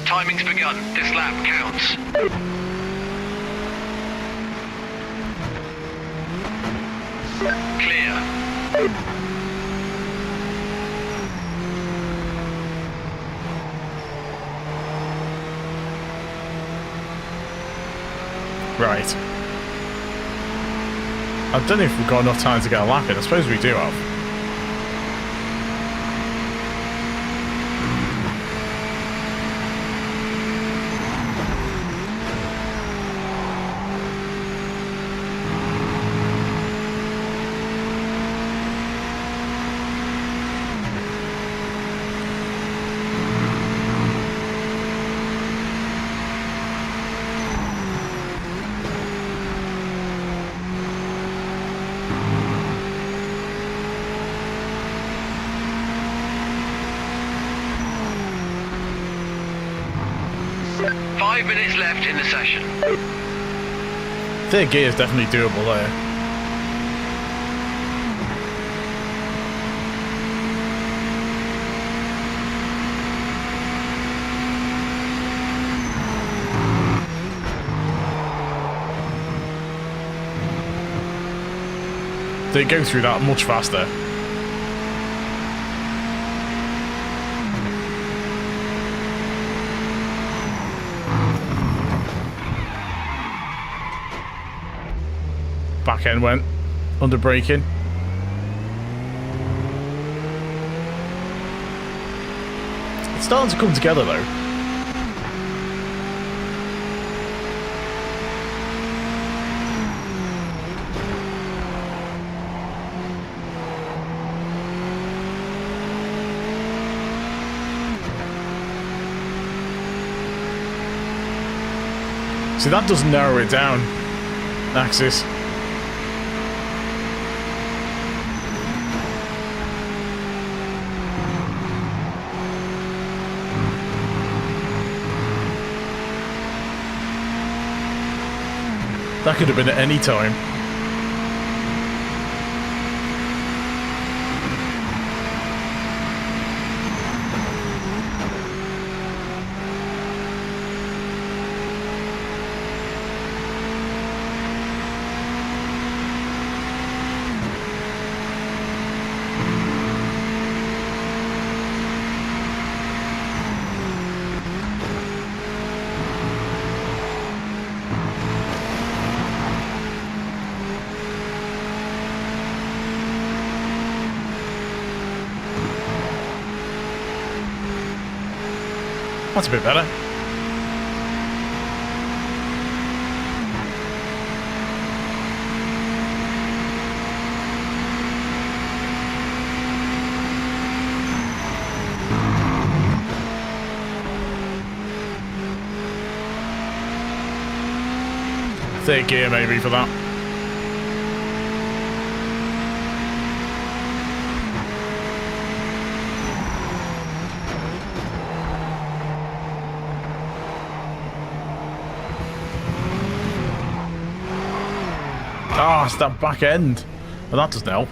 Timing's begun. This lap counts. Clear. Right. I don't know if we've got enough time to get a lap in. I suppose we do have. Minutes left in the session. Third gear is definitely doable there. They go through that much faster. Back end went under braking. It's starting to come together though. See, that does narrow it down. Axis. That could have been at any time. That's a bit better. Third gear maybe for that. Ah, it's that back end. Well, that doesn't help.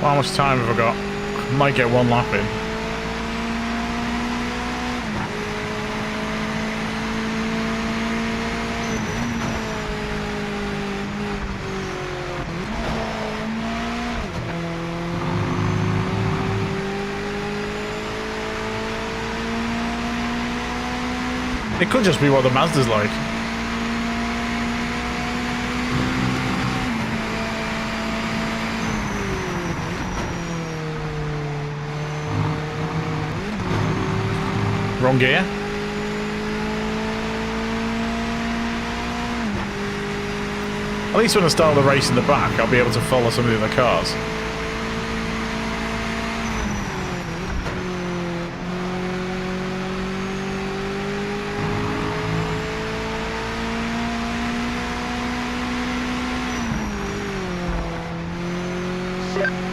How much time have I got? Might get one lap in. It could just be what the Mazda's like. Wrong gear. At least when I start the race in the back, I'll be able to follow some of the other cars.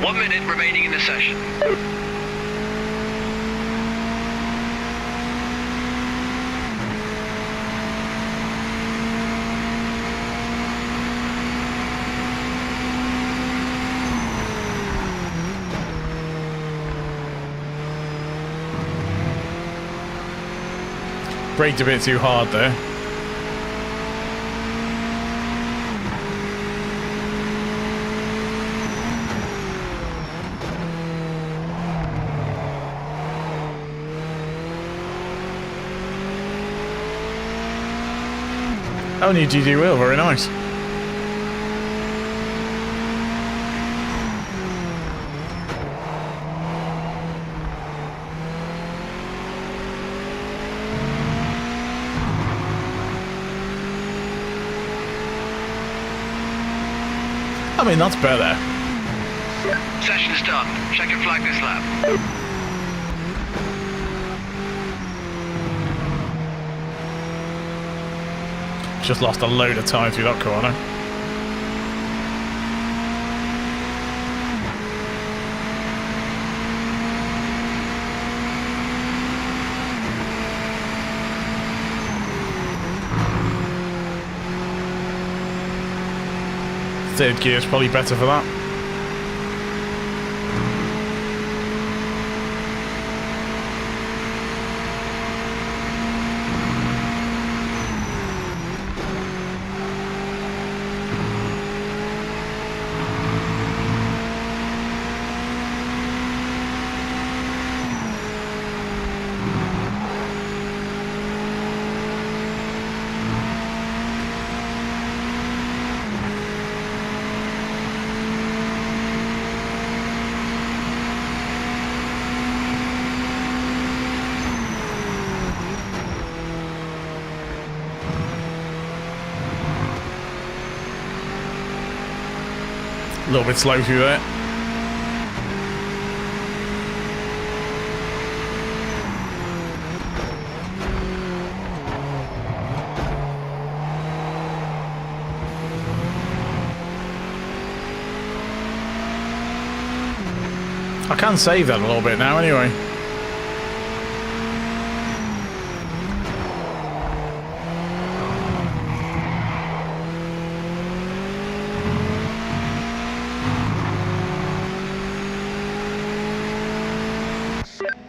One minute remaining in the session. Braked a bit too hard there. Oh, new GD wheel, very nice. I mean, that's better. Session's done. Check and flag this lap. Just lost a load of time through that corner. Third gear is probably better for that. A little bit slow through there. I can save that a little bit now anyway.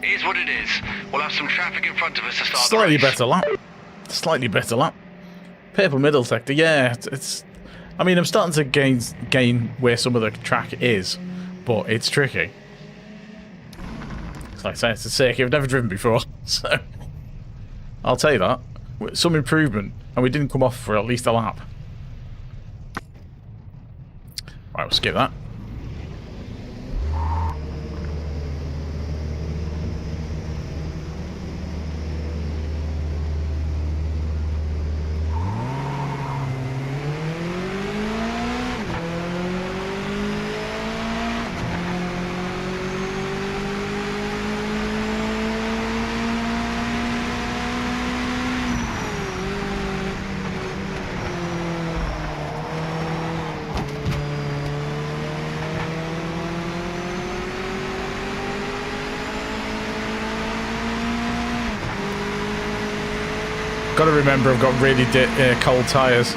Here's what it is. We'll have some traffic in front of us to start Slightly the race. better lap. Slightly better lap. Purple middle sector, yeah. It's. I mean, I'm starting to gain where some of the track is, but it's tricky. Like I say, it's a circuit I've never driven before, so I'll tell you that. Some improvement, and we didn't come off for at least a lap. Right, we'll skip that. Got to remember I've got really cold tyres.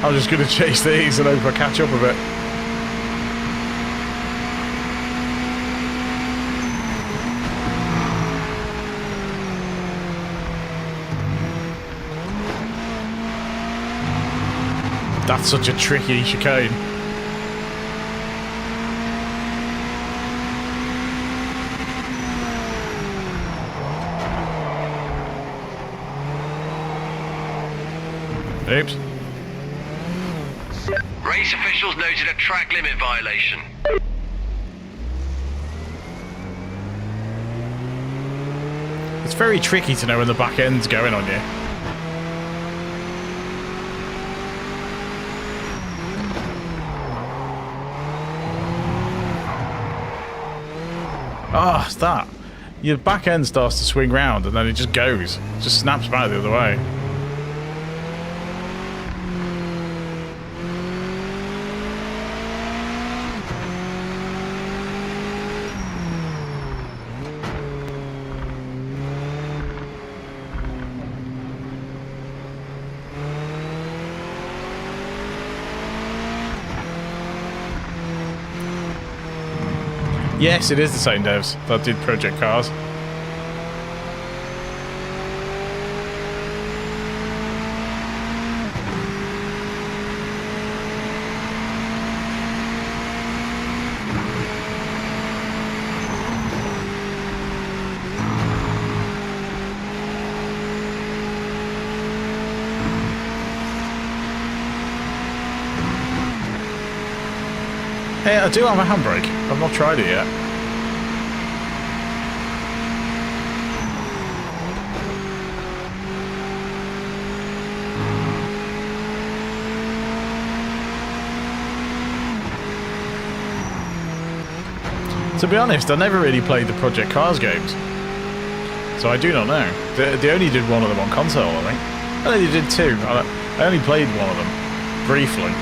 I'm just going to chase these and hope I catch up a bit. That's such a tricky chicane. Oops. Race officials noted a track limit violation. It's very tricky to know when the back end's going on you. Oh, it's that. Your back end starts to swing round and then it just goes. It just snaps back the other way. Yes, it is the same devs that did Project Cars. Hey, I do have a handbrake. I've not tried it yet. To be honest, I never really played the Project Cars games, so I do not know. They only did one of them on console, I think. I think they did two. I only played one of them, briefly.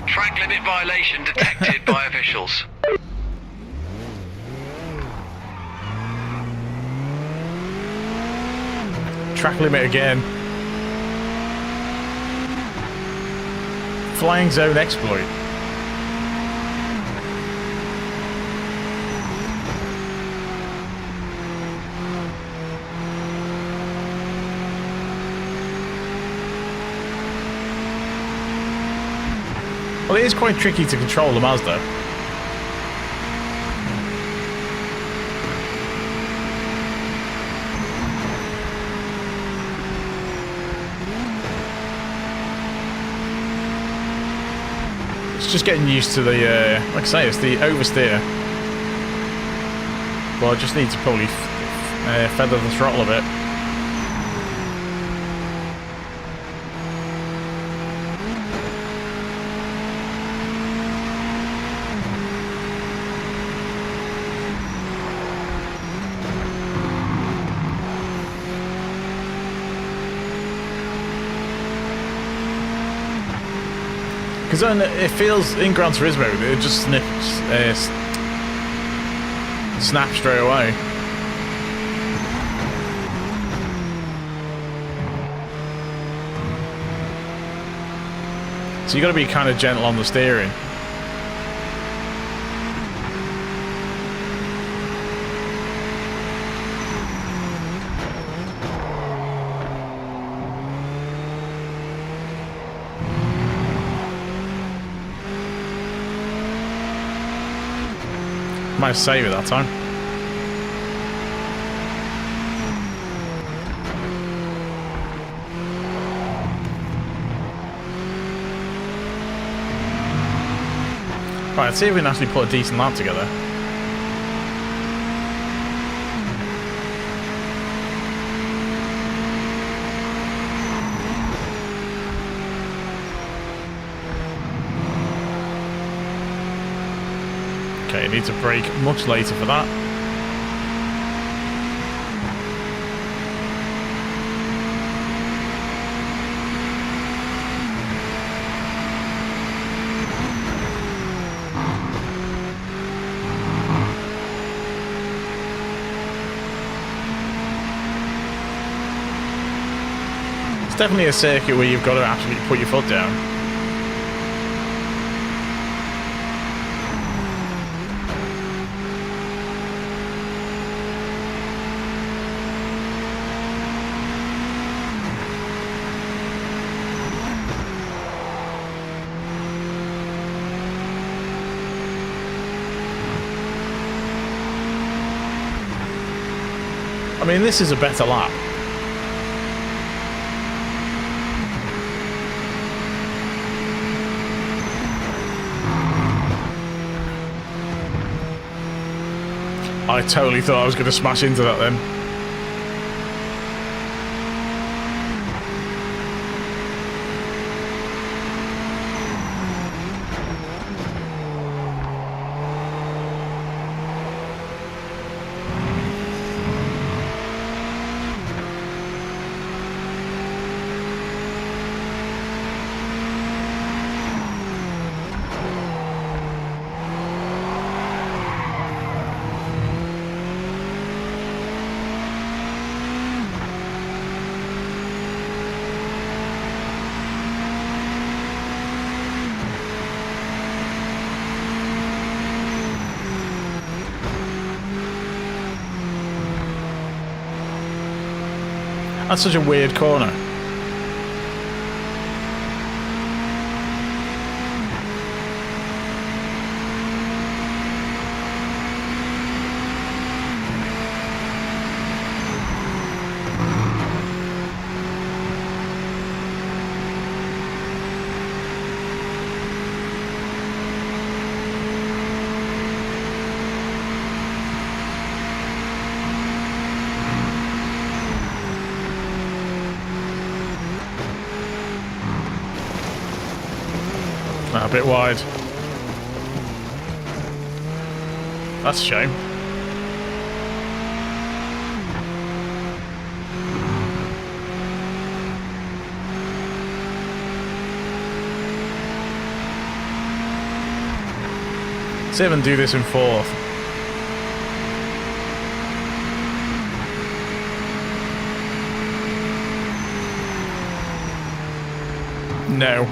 Track limit violation detected by officials. Track limit again. Flying zone exploit. Well, it is quite tricky to control the Mazda. It's just getting used to the, like I say, it's the oversteer. Well, I just need to probably feather the throttle a bit. Because then it feels, in Gran Turismo, it just snaps straight away. So you got to be kind of gentle on the steering. Might save it that time. Right, let's see if we can actually put a decent lap together. Okay, it needs a brake much later for that. It's definitely a circuit where you've got to actually put your foot down. I mean, this is a better lap. I totally thought I was going to smash into that then. That's such a weird corner. A bit wide. That's a shame. See if I can do this in fourth. No.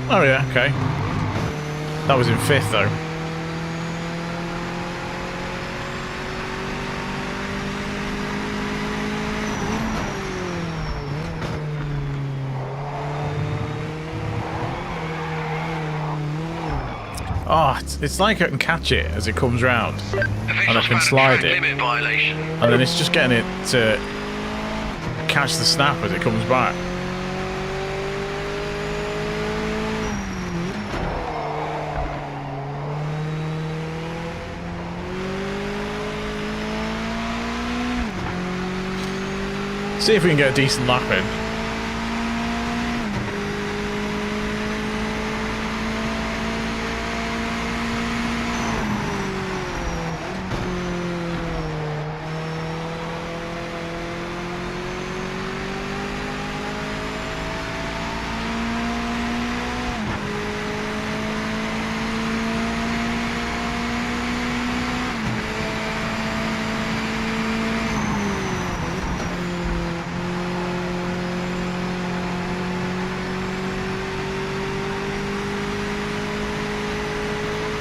Oh yeah, okay. That was in fifth though. Oh, it's like I can catch it as it comes round. And I can slide it. And then it's just getting it to catch the snap as it comes back. See if we can get a decent lap in.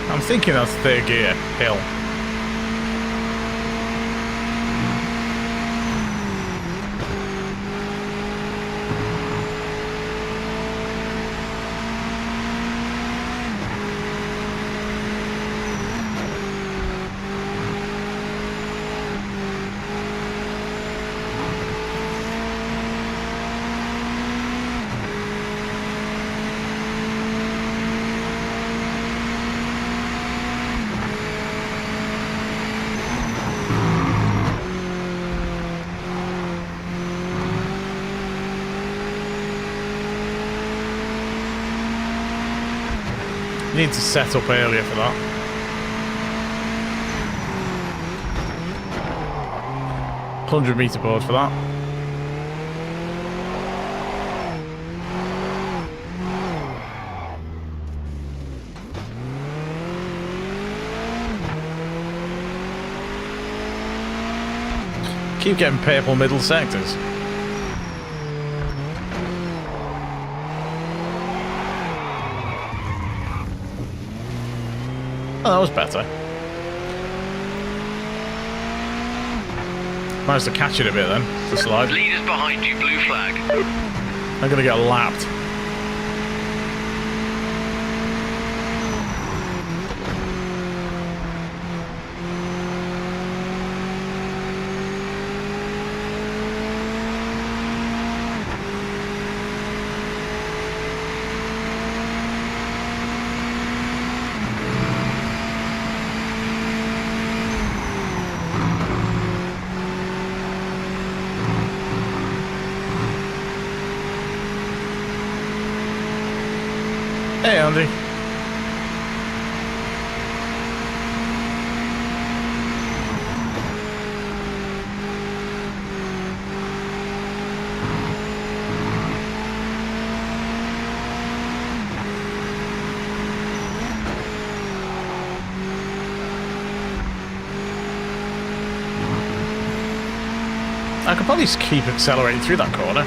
I'm thinking that's third gear, hill. Need to set up earlier for that. $100-meter board for that. Keep getting purple middle sectors. Oh, that was better. Managed to catch it a bit then, the slide. Leaders behind you, blue flag. I'm gonna get lapped. Hey, Andy. I could probably just keep accelerating through that corner.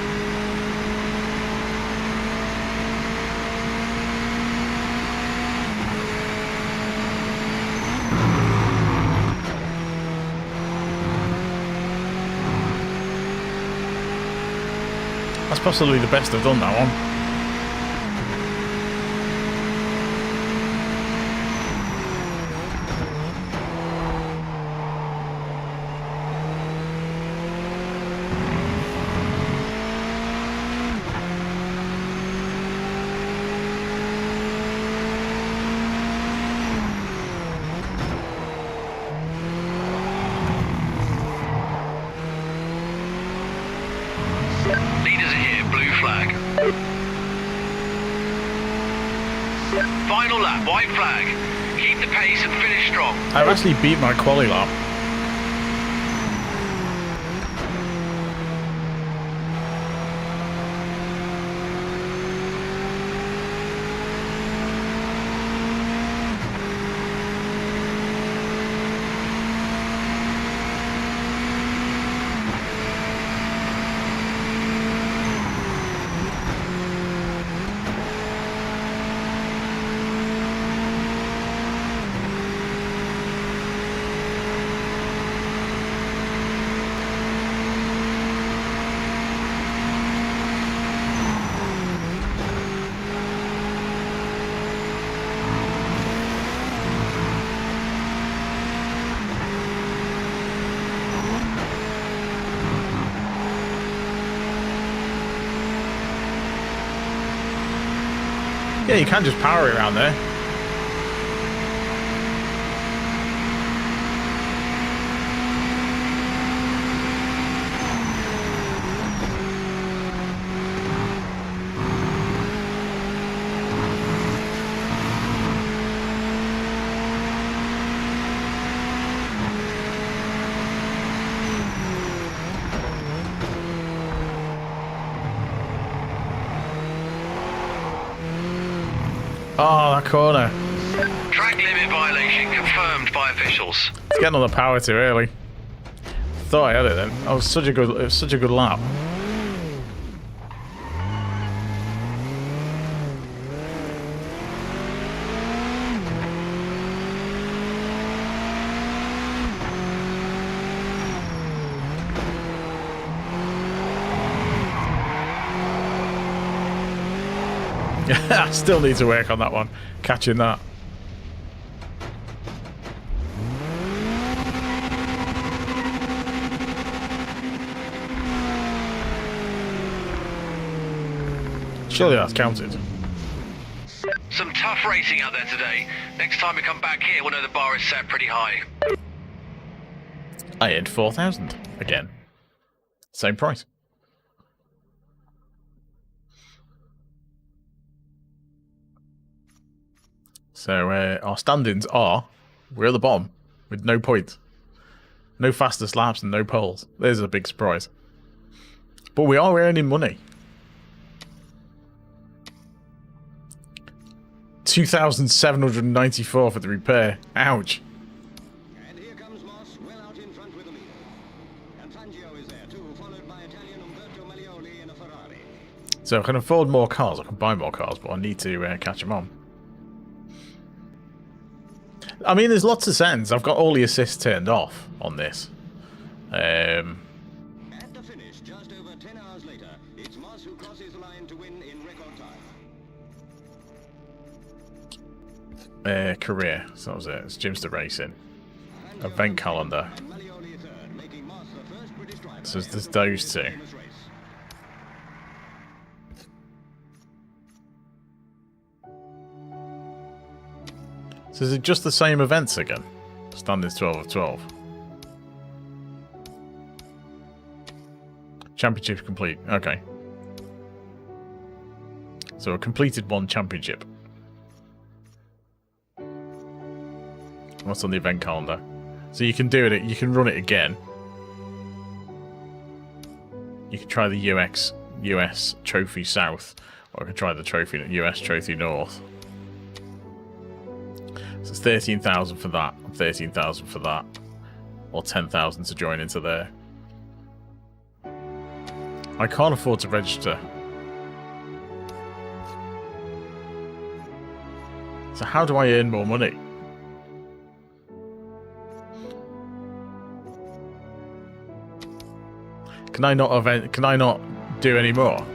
That's possibly the best I've done that one. Leaders are here, blue flag. Final lap, white flag. Keep the pace and finish strong. I've actually beat my quali lap. Yeah, you can just power it around there. Oh, that corner. Track limit violation confirmed by officials. It's getting all the power too early. Thought I had it then. It was such a good lap. I still need to work on that one. Catching that. Surely that's counted. Some tough racing out there today. Next time we come back here, we'll know the bar is set pretty high. I earned 4,000 again. Same price. So our standings are, we're at the bottom with no points. No fastest laps and no poles. There's a big surprise. But we are earning money. 2,794 for the repair. Ouch. And here comes Moss, well out in front with the leader. And Fangio is there too, followed by Italian Umberto Malioli in a Ferrari. So I can afford more cars. I can buy more cars, but I need to catch them on. I mean, there's lots of settings. I've got all the assists turned off on this. At the finish, just over 10 hours later, it's Moss who crosses the line to win in record time. Career. So that was it. It's Jimster Racing. Event calendar. And Malioli third, making Moss the first British driver So there's ever those to win two. this race. So is it just the same events again? Standards 12 of 12. Championship complete. Okay. So I completed one championship. What's on the event calendar? So you can do it. You can run it again. You can try the US Trophy South, or I can try the US Trophy North. So it's 13,000 for that, 13,000 for that, or 10,000 to join into there. I can't afford to register. So how do I earn more money? Can I not do any more?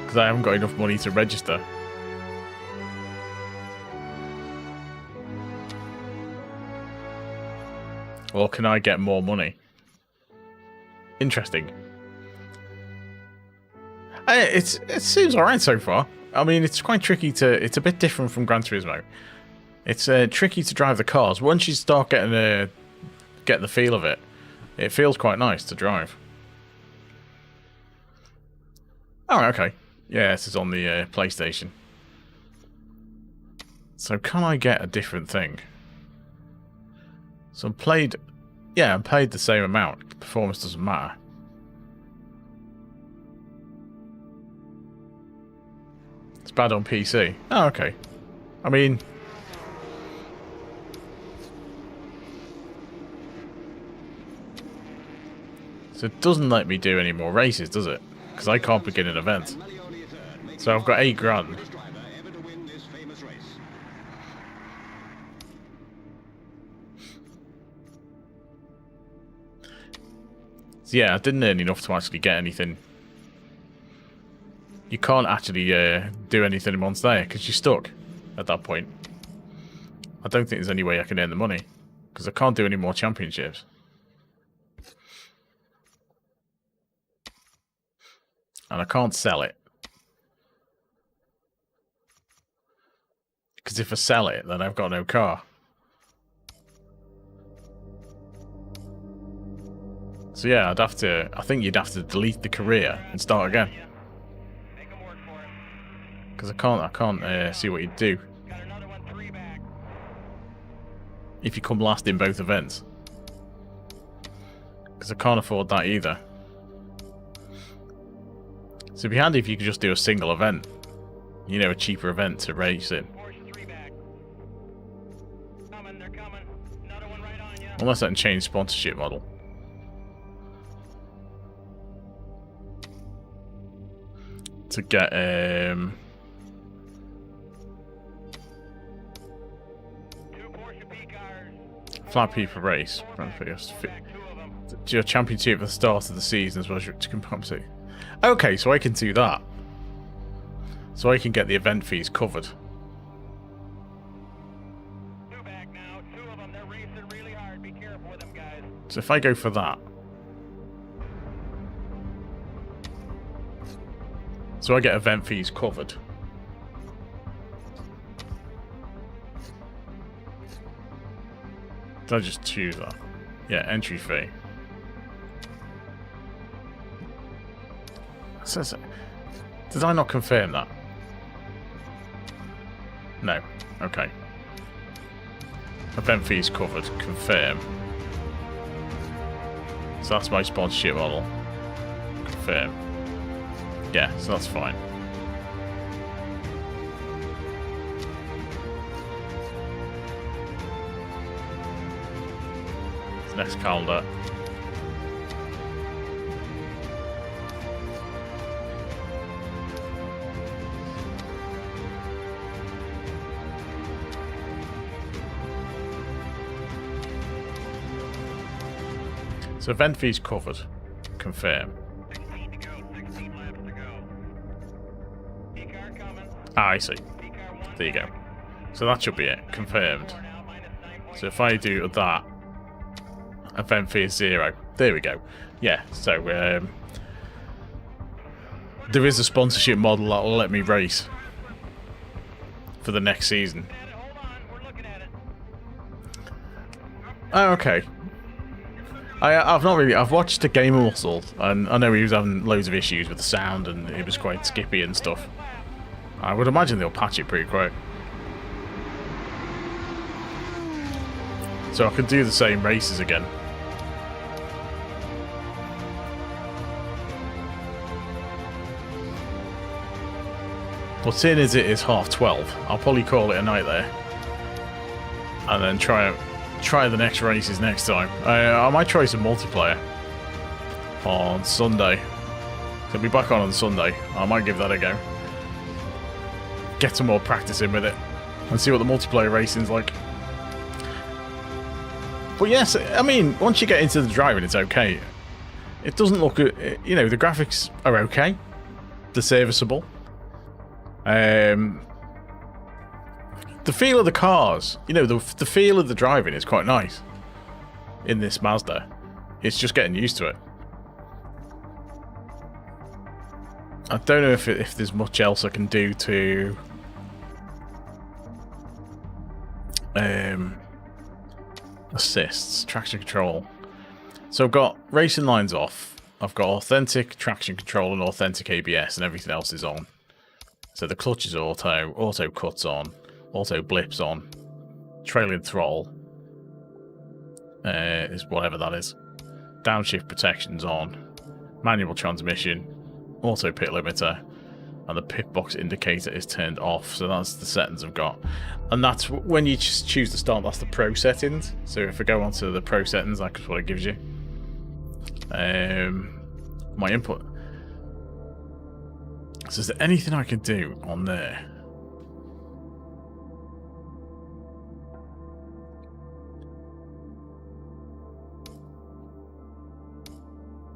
Because I haven't got enough money to register. Or can I get more money? Interesting. It seems alright so far. I mean, it's quite tricky to... It's a bit different from Gran Turismo. It's tricky to drive the cars. Once you start getting the feel of it, it feels quite nice to drive. Oh, okay. Yeah, this is on the PlayStation. So can I get a different thing? So I'm paid the same amount. Performance doesn't matter. It's bad on PC. Oh, okay. I mean... So it doesn't let me do any more races, does it? Because I can't begin an event. So I've got 8 grand. So yeah, I didn't earn enough to actually get anything. You can't actually do anything once there because you're stuck at that point. I don't think there's any way I can earn the money because I can't do any more championships. And I can't sell it. Because if I sell it, then I've got no car. So yeah, I think you'd have to delete the career and start again. Make 'em work for it. Because I can't see what you'd do Got another one, 3 back. if you come last in both events. Because I can't afford that either. So it'd be handy if you could just do a single event. You know, a cheaper event to race in. Porsche 3 back. Coming, they're coming. Another one right on you. Unless I can change sponsorship model. To get 2 Porsche P cars. flat P for race. Back 2 of them. Your championship at the start of the season as well as to compensate. Okay, so I can do that. So I can get the event fees covered. 2 back now. 2 of them. They're racing really hard. Be careful with them, guys. So if I go for that. So I get event fees covered. Did I just choose that? Yeah, entry fee. Did I not confirm that? No. Okay. Event fees covered. Confirm. So that's my sponsorship model. Confirm. Yeah, so that's fine. Next calendar. So event fees covered. Confirm. 16 to go, 16 laps to go. E-car coming. Ah, I see. E-car 1. There you go. So that should be it. Confirmed. Now, -9.8. So if I do that, event fee is 0. There we go. Yeah, so there is a sponsorship model that will let me race for the next season. Hold on, we're looking at it. Oh, okay. I've watched the Gamer Muscle, and I know he was having loads of issues with the sound, and it was quite skippy and stuff. I would imagine they'll patch it pretty quick. So I could do the same races again. But seeing as it is 12:30, I'll probably call it a night there, and then try the next races next time. I might try some multiplayer on Sunday. So I'll be back on Sunday. I might give that a go. Get some more practice in with it and see what the multiplayer racing's like. But yes, I mean, once you get into the driving, it's okay. It doesn't look, you know, the graphics are okay. They're serviceable. The feel of the cars, you know, the feel of the driving is quite nice in this Mazda. It's just getting used to it. I don't know if there's much else I can do to assists, traction control. So I've got racing lines off. I've got authentic traction control and authentic ABS, and everything else is on. So the clutch is auto cuts on, auto blips on, trailing throttle is whatever that is. Downshift protection's on, manual transmission, auto pit limiter, and the pit box indicator is turned off. So that's the settings I've got, and that's when you just choose to start. That's the pro settings. So if I go onto the pro settings, that's what it gives you. My input. So is there anything I can do on there?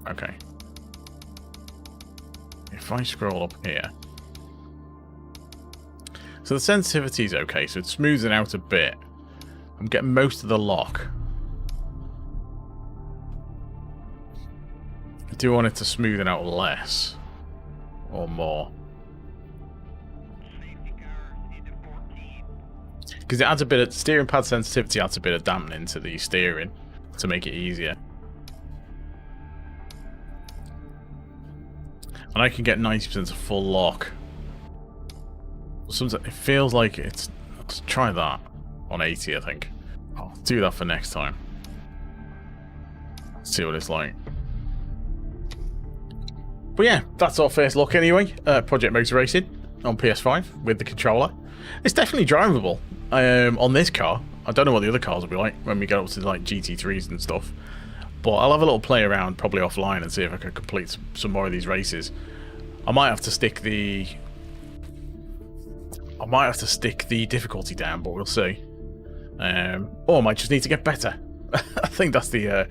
Okay. If I scroll up here. So the sensitivity is okay, so it's smoothing out a bit. I'm getting most of the lock. I do want it to smoothen out less. Or more. Because it adds a bit of steering pad sensitivity, adds a bit of dampening to the steering to make it easier. And I can get 90% of full lock. Sometimes it feels like it's. Let's try that on 80, I think. I'll do that for next time. See what it's like. But yeah, that's our first look anyway. Project Motor Racing on PS5 with the controller. It's definitely drivable on this car. I don't know what the other cars will be like when we get up to like GT3s and stuff. But I'll have a little play around probably offline and see if I can complete some more of these races. I might have to stick the difficulty down, but we'll see. Or I might just need to get better. I think that's the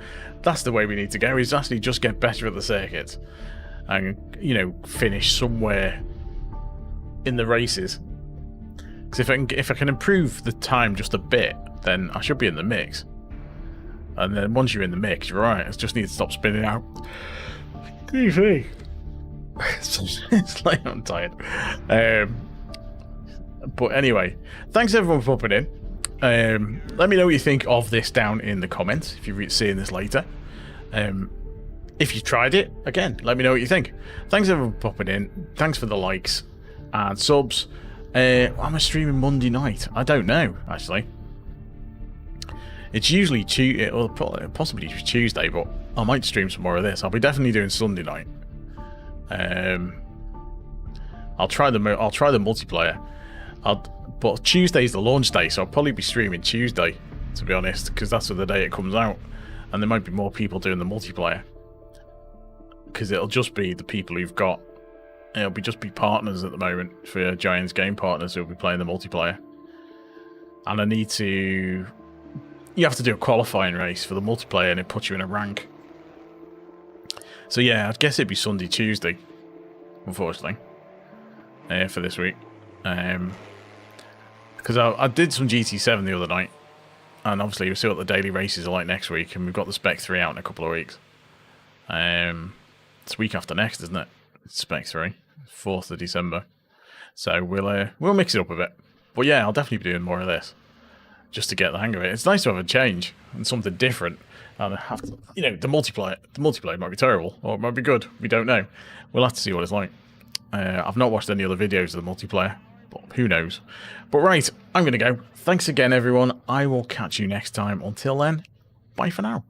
way we need to go. Is actually just get better at the circuit. And, you know, finish somewhere in the races. Because if I can improve the time just a bit, then I should be in the mix. And then once you're in the mix, you're right. I just need to stop spinning out. TV. It's like I'm tired. But anyway, thanks everyone for popping in. Let me know what you think of this down in the comments if you're seeing this later. If you tried it, again, let me know what you think. Thanks everyone for popping in. Thanks for the likes and subs. Am I streaming Monday night? I don't know, actually. It's usually possibly Tuesday, but I might stream some more of this. I'll be definitely doing Sunday night. I'll try the multiplayer. But Tuesday's the launch day, so I'll probably be streaming Tuesday, to be honest, because that's the day it comes out, and there might be more people doing the multiplayer. Because it'll just be the people who've got. It'll be just be partners at the moment for Giants game partners who'll be playing the multiplayer. And I need to. You have to do a qualifying race for the multiplayer, and it puts you in a rank. So yeah, I guess it'd be Sunday, Tuesday, unfortunately, for this week. Because I did some GT7 the other night, and obviously we'll see what the daily races are like next week, and we've got the Spec 3 out in a couple of weeks. It's week after next, isn't it? It's Spec 3, 4th of December. So we'll mix it up a bit. But yeah, I'll definitely be doing more of this, just to get the hang of it. It's nice to have a change and something different. And have to, the multiplayer might be terrible, or it might be good. We don't know. We'll have to see what it's like. I've not watched any other videos of the multiplayer, but who knows. But right, I'm going to go. Thanks again, everyone. I will catch you next time. Until then, bye for now.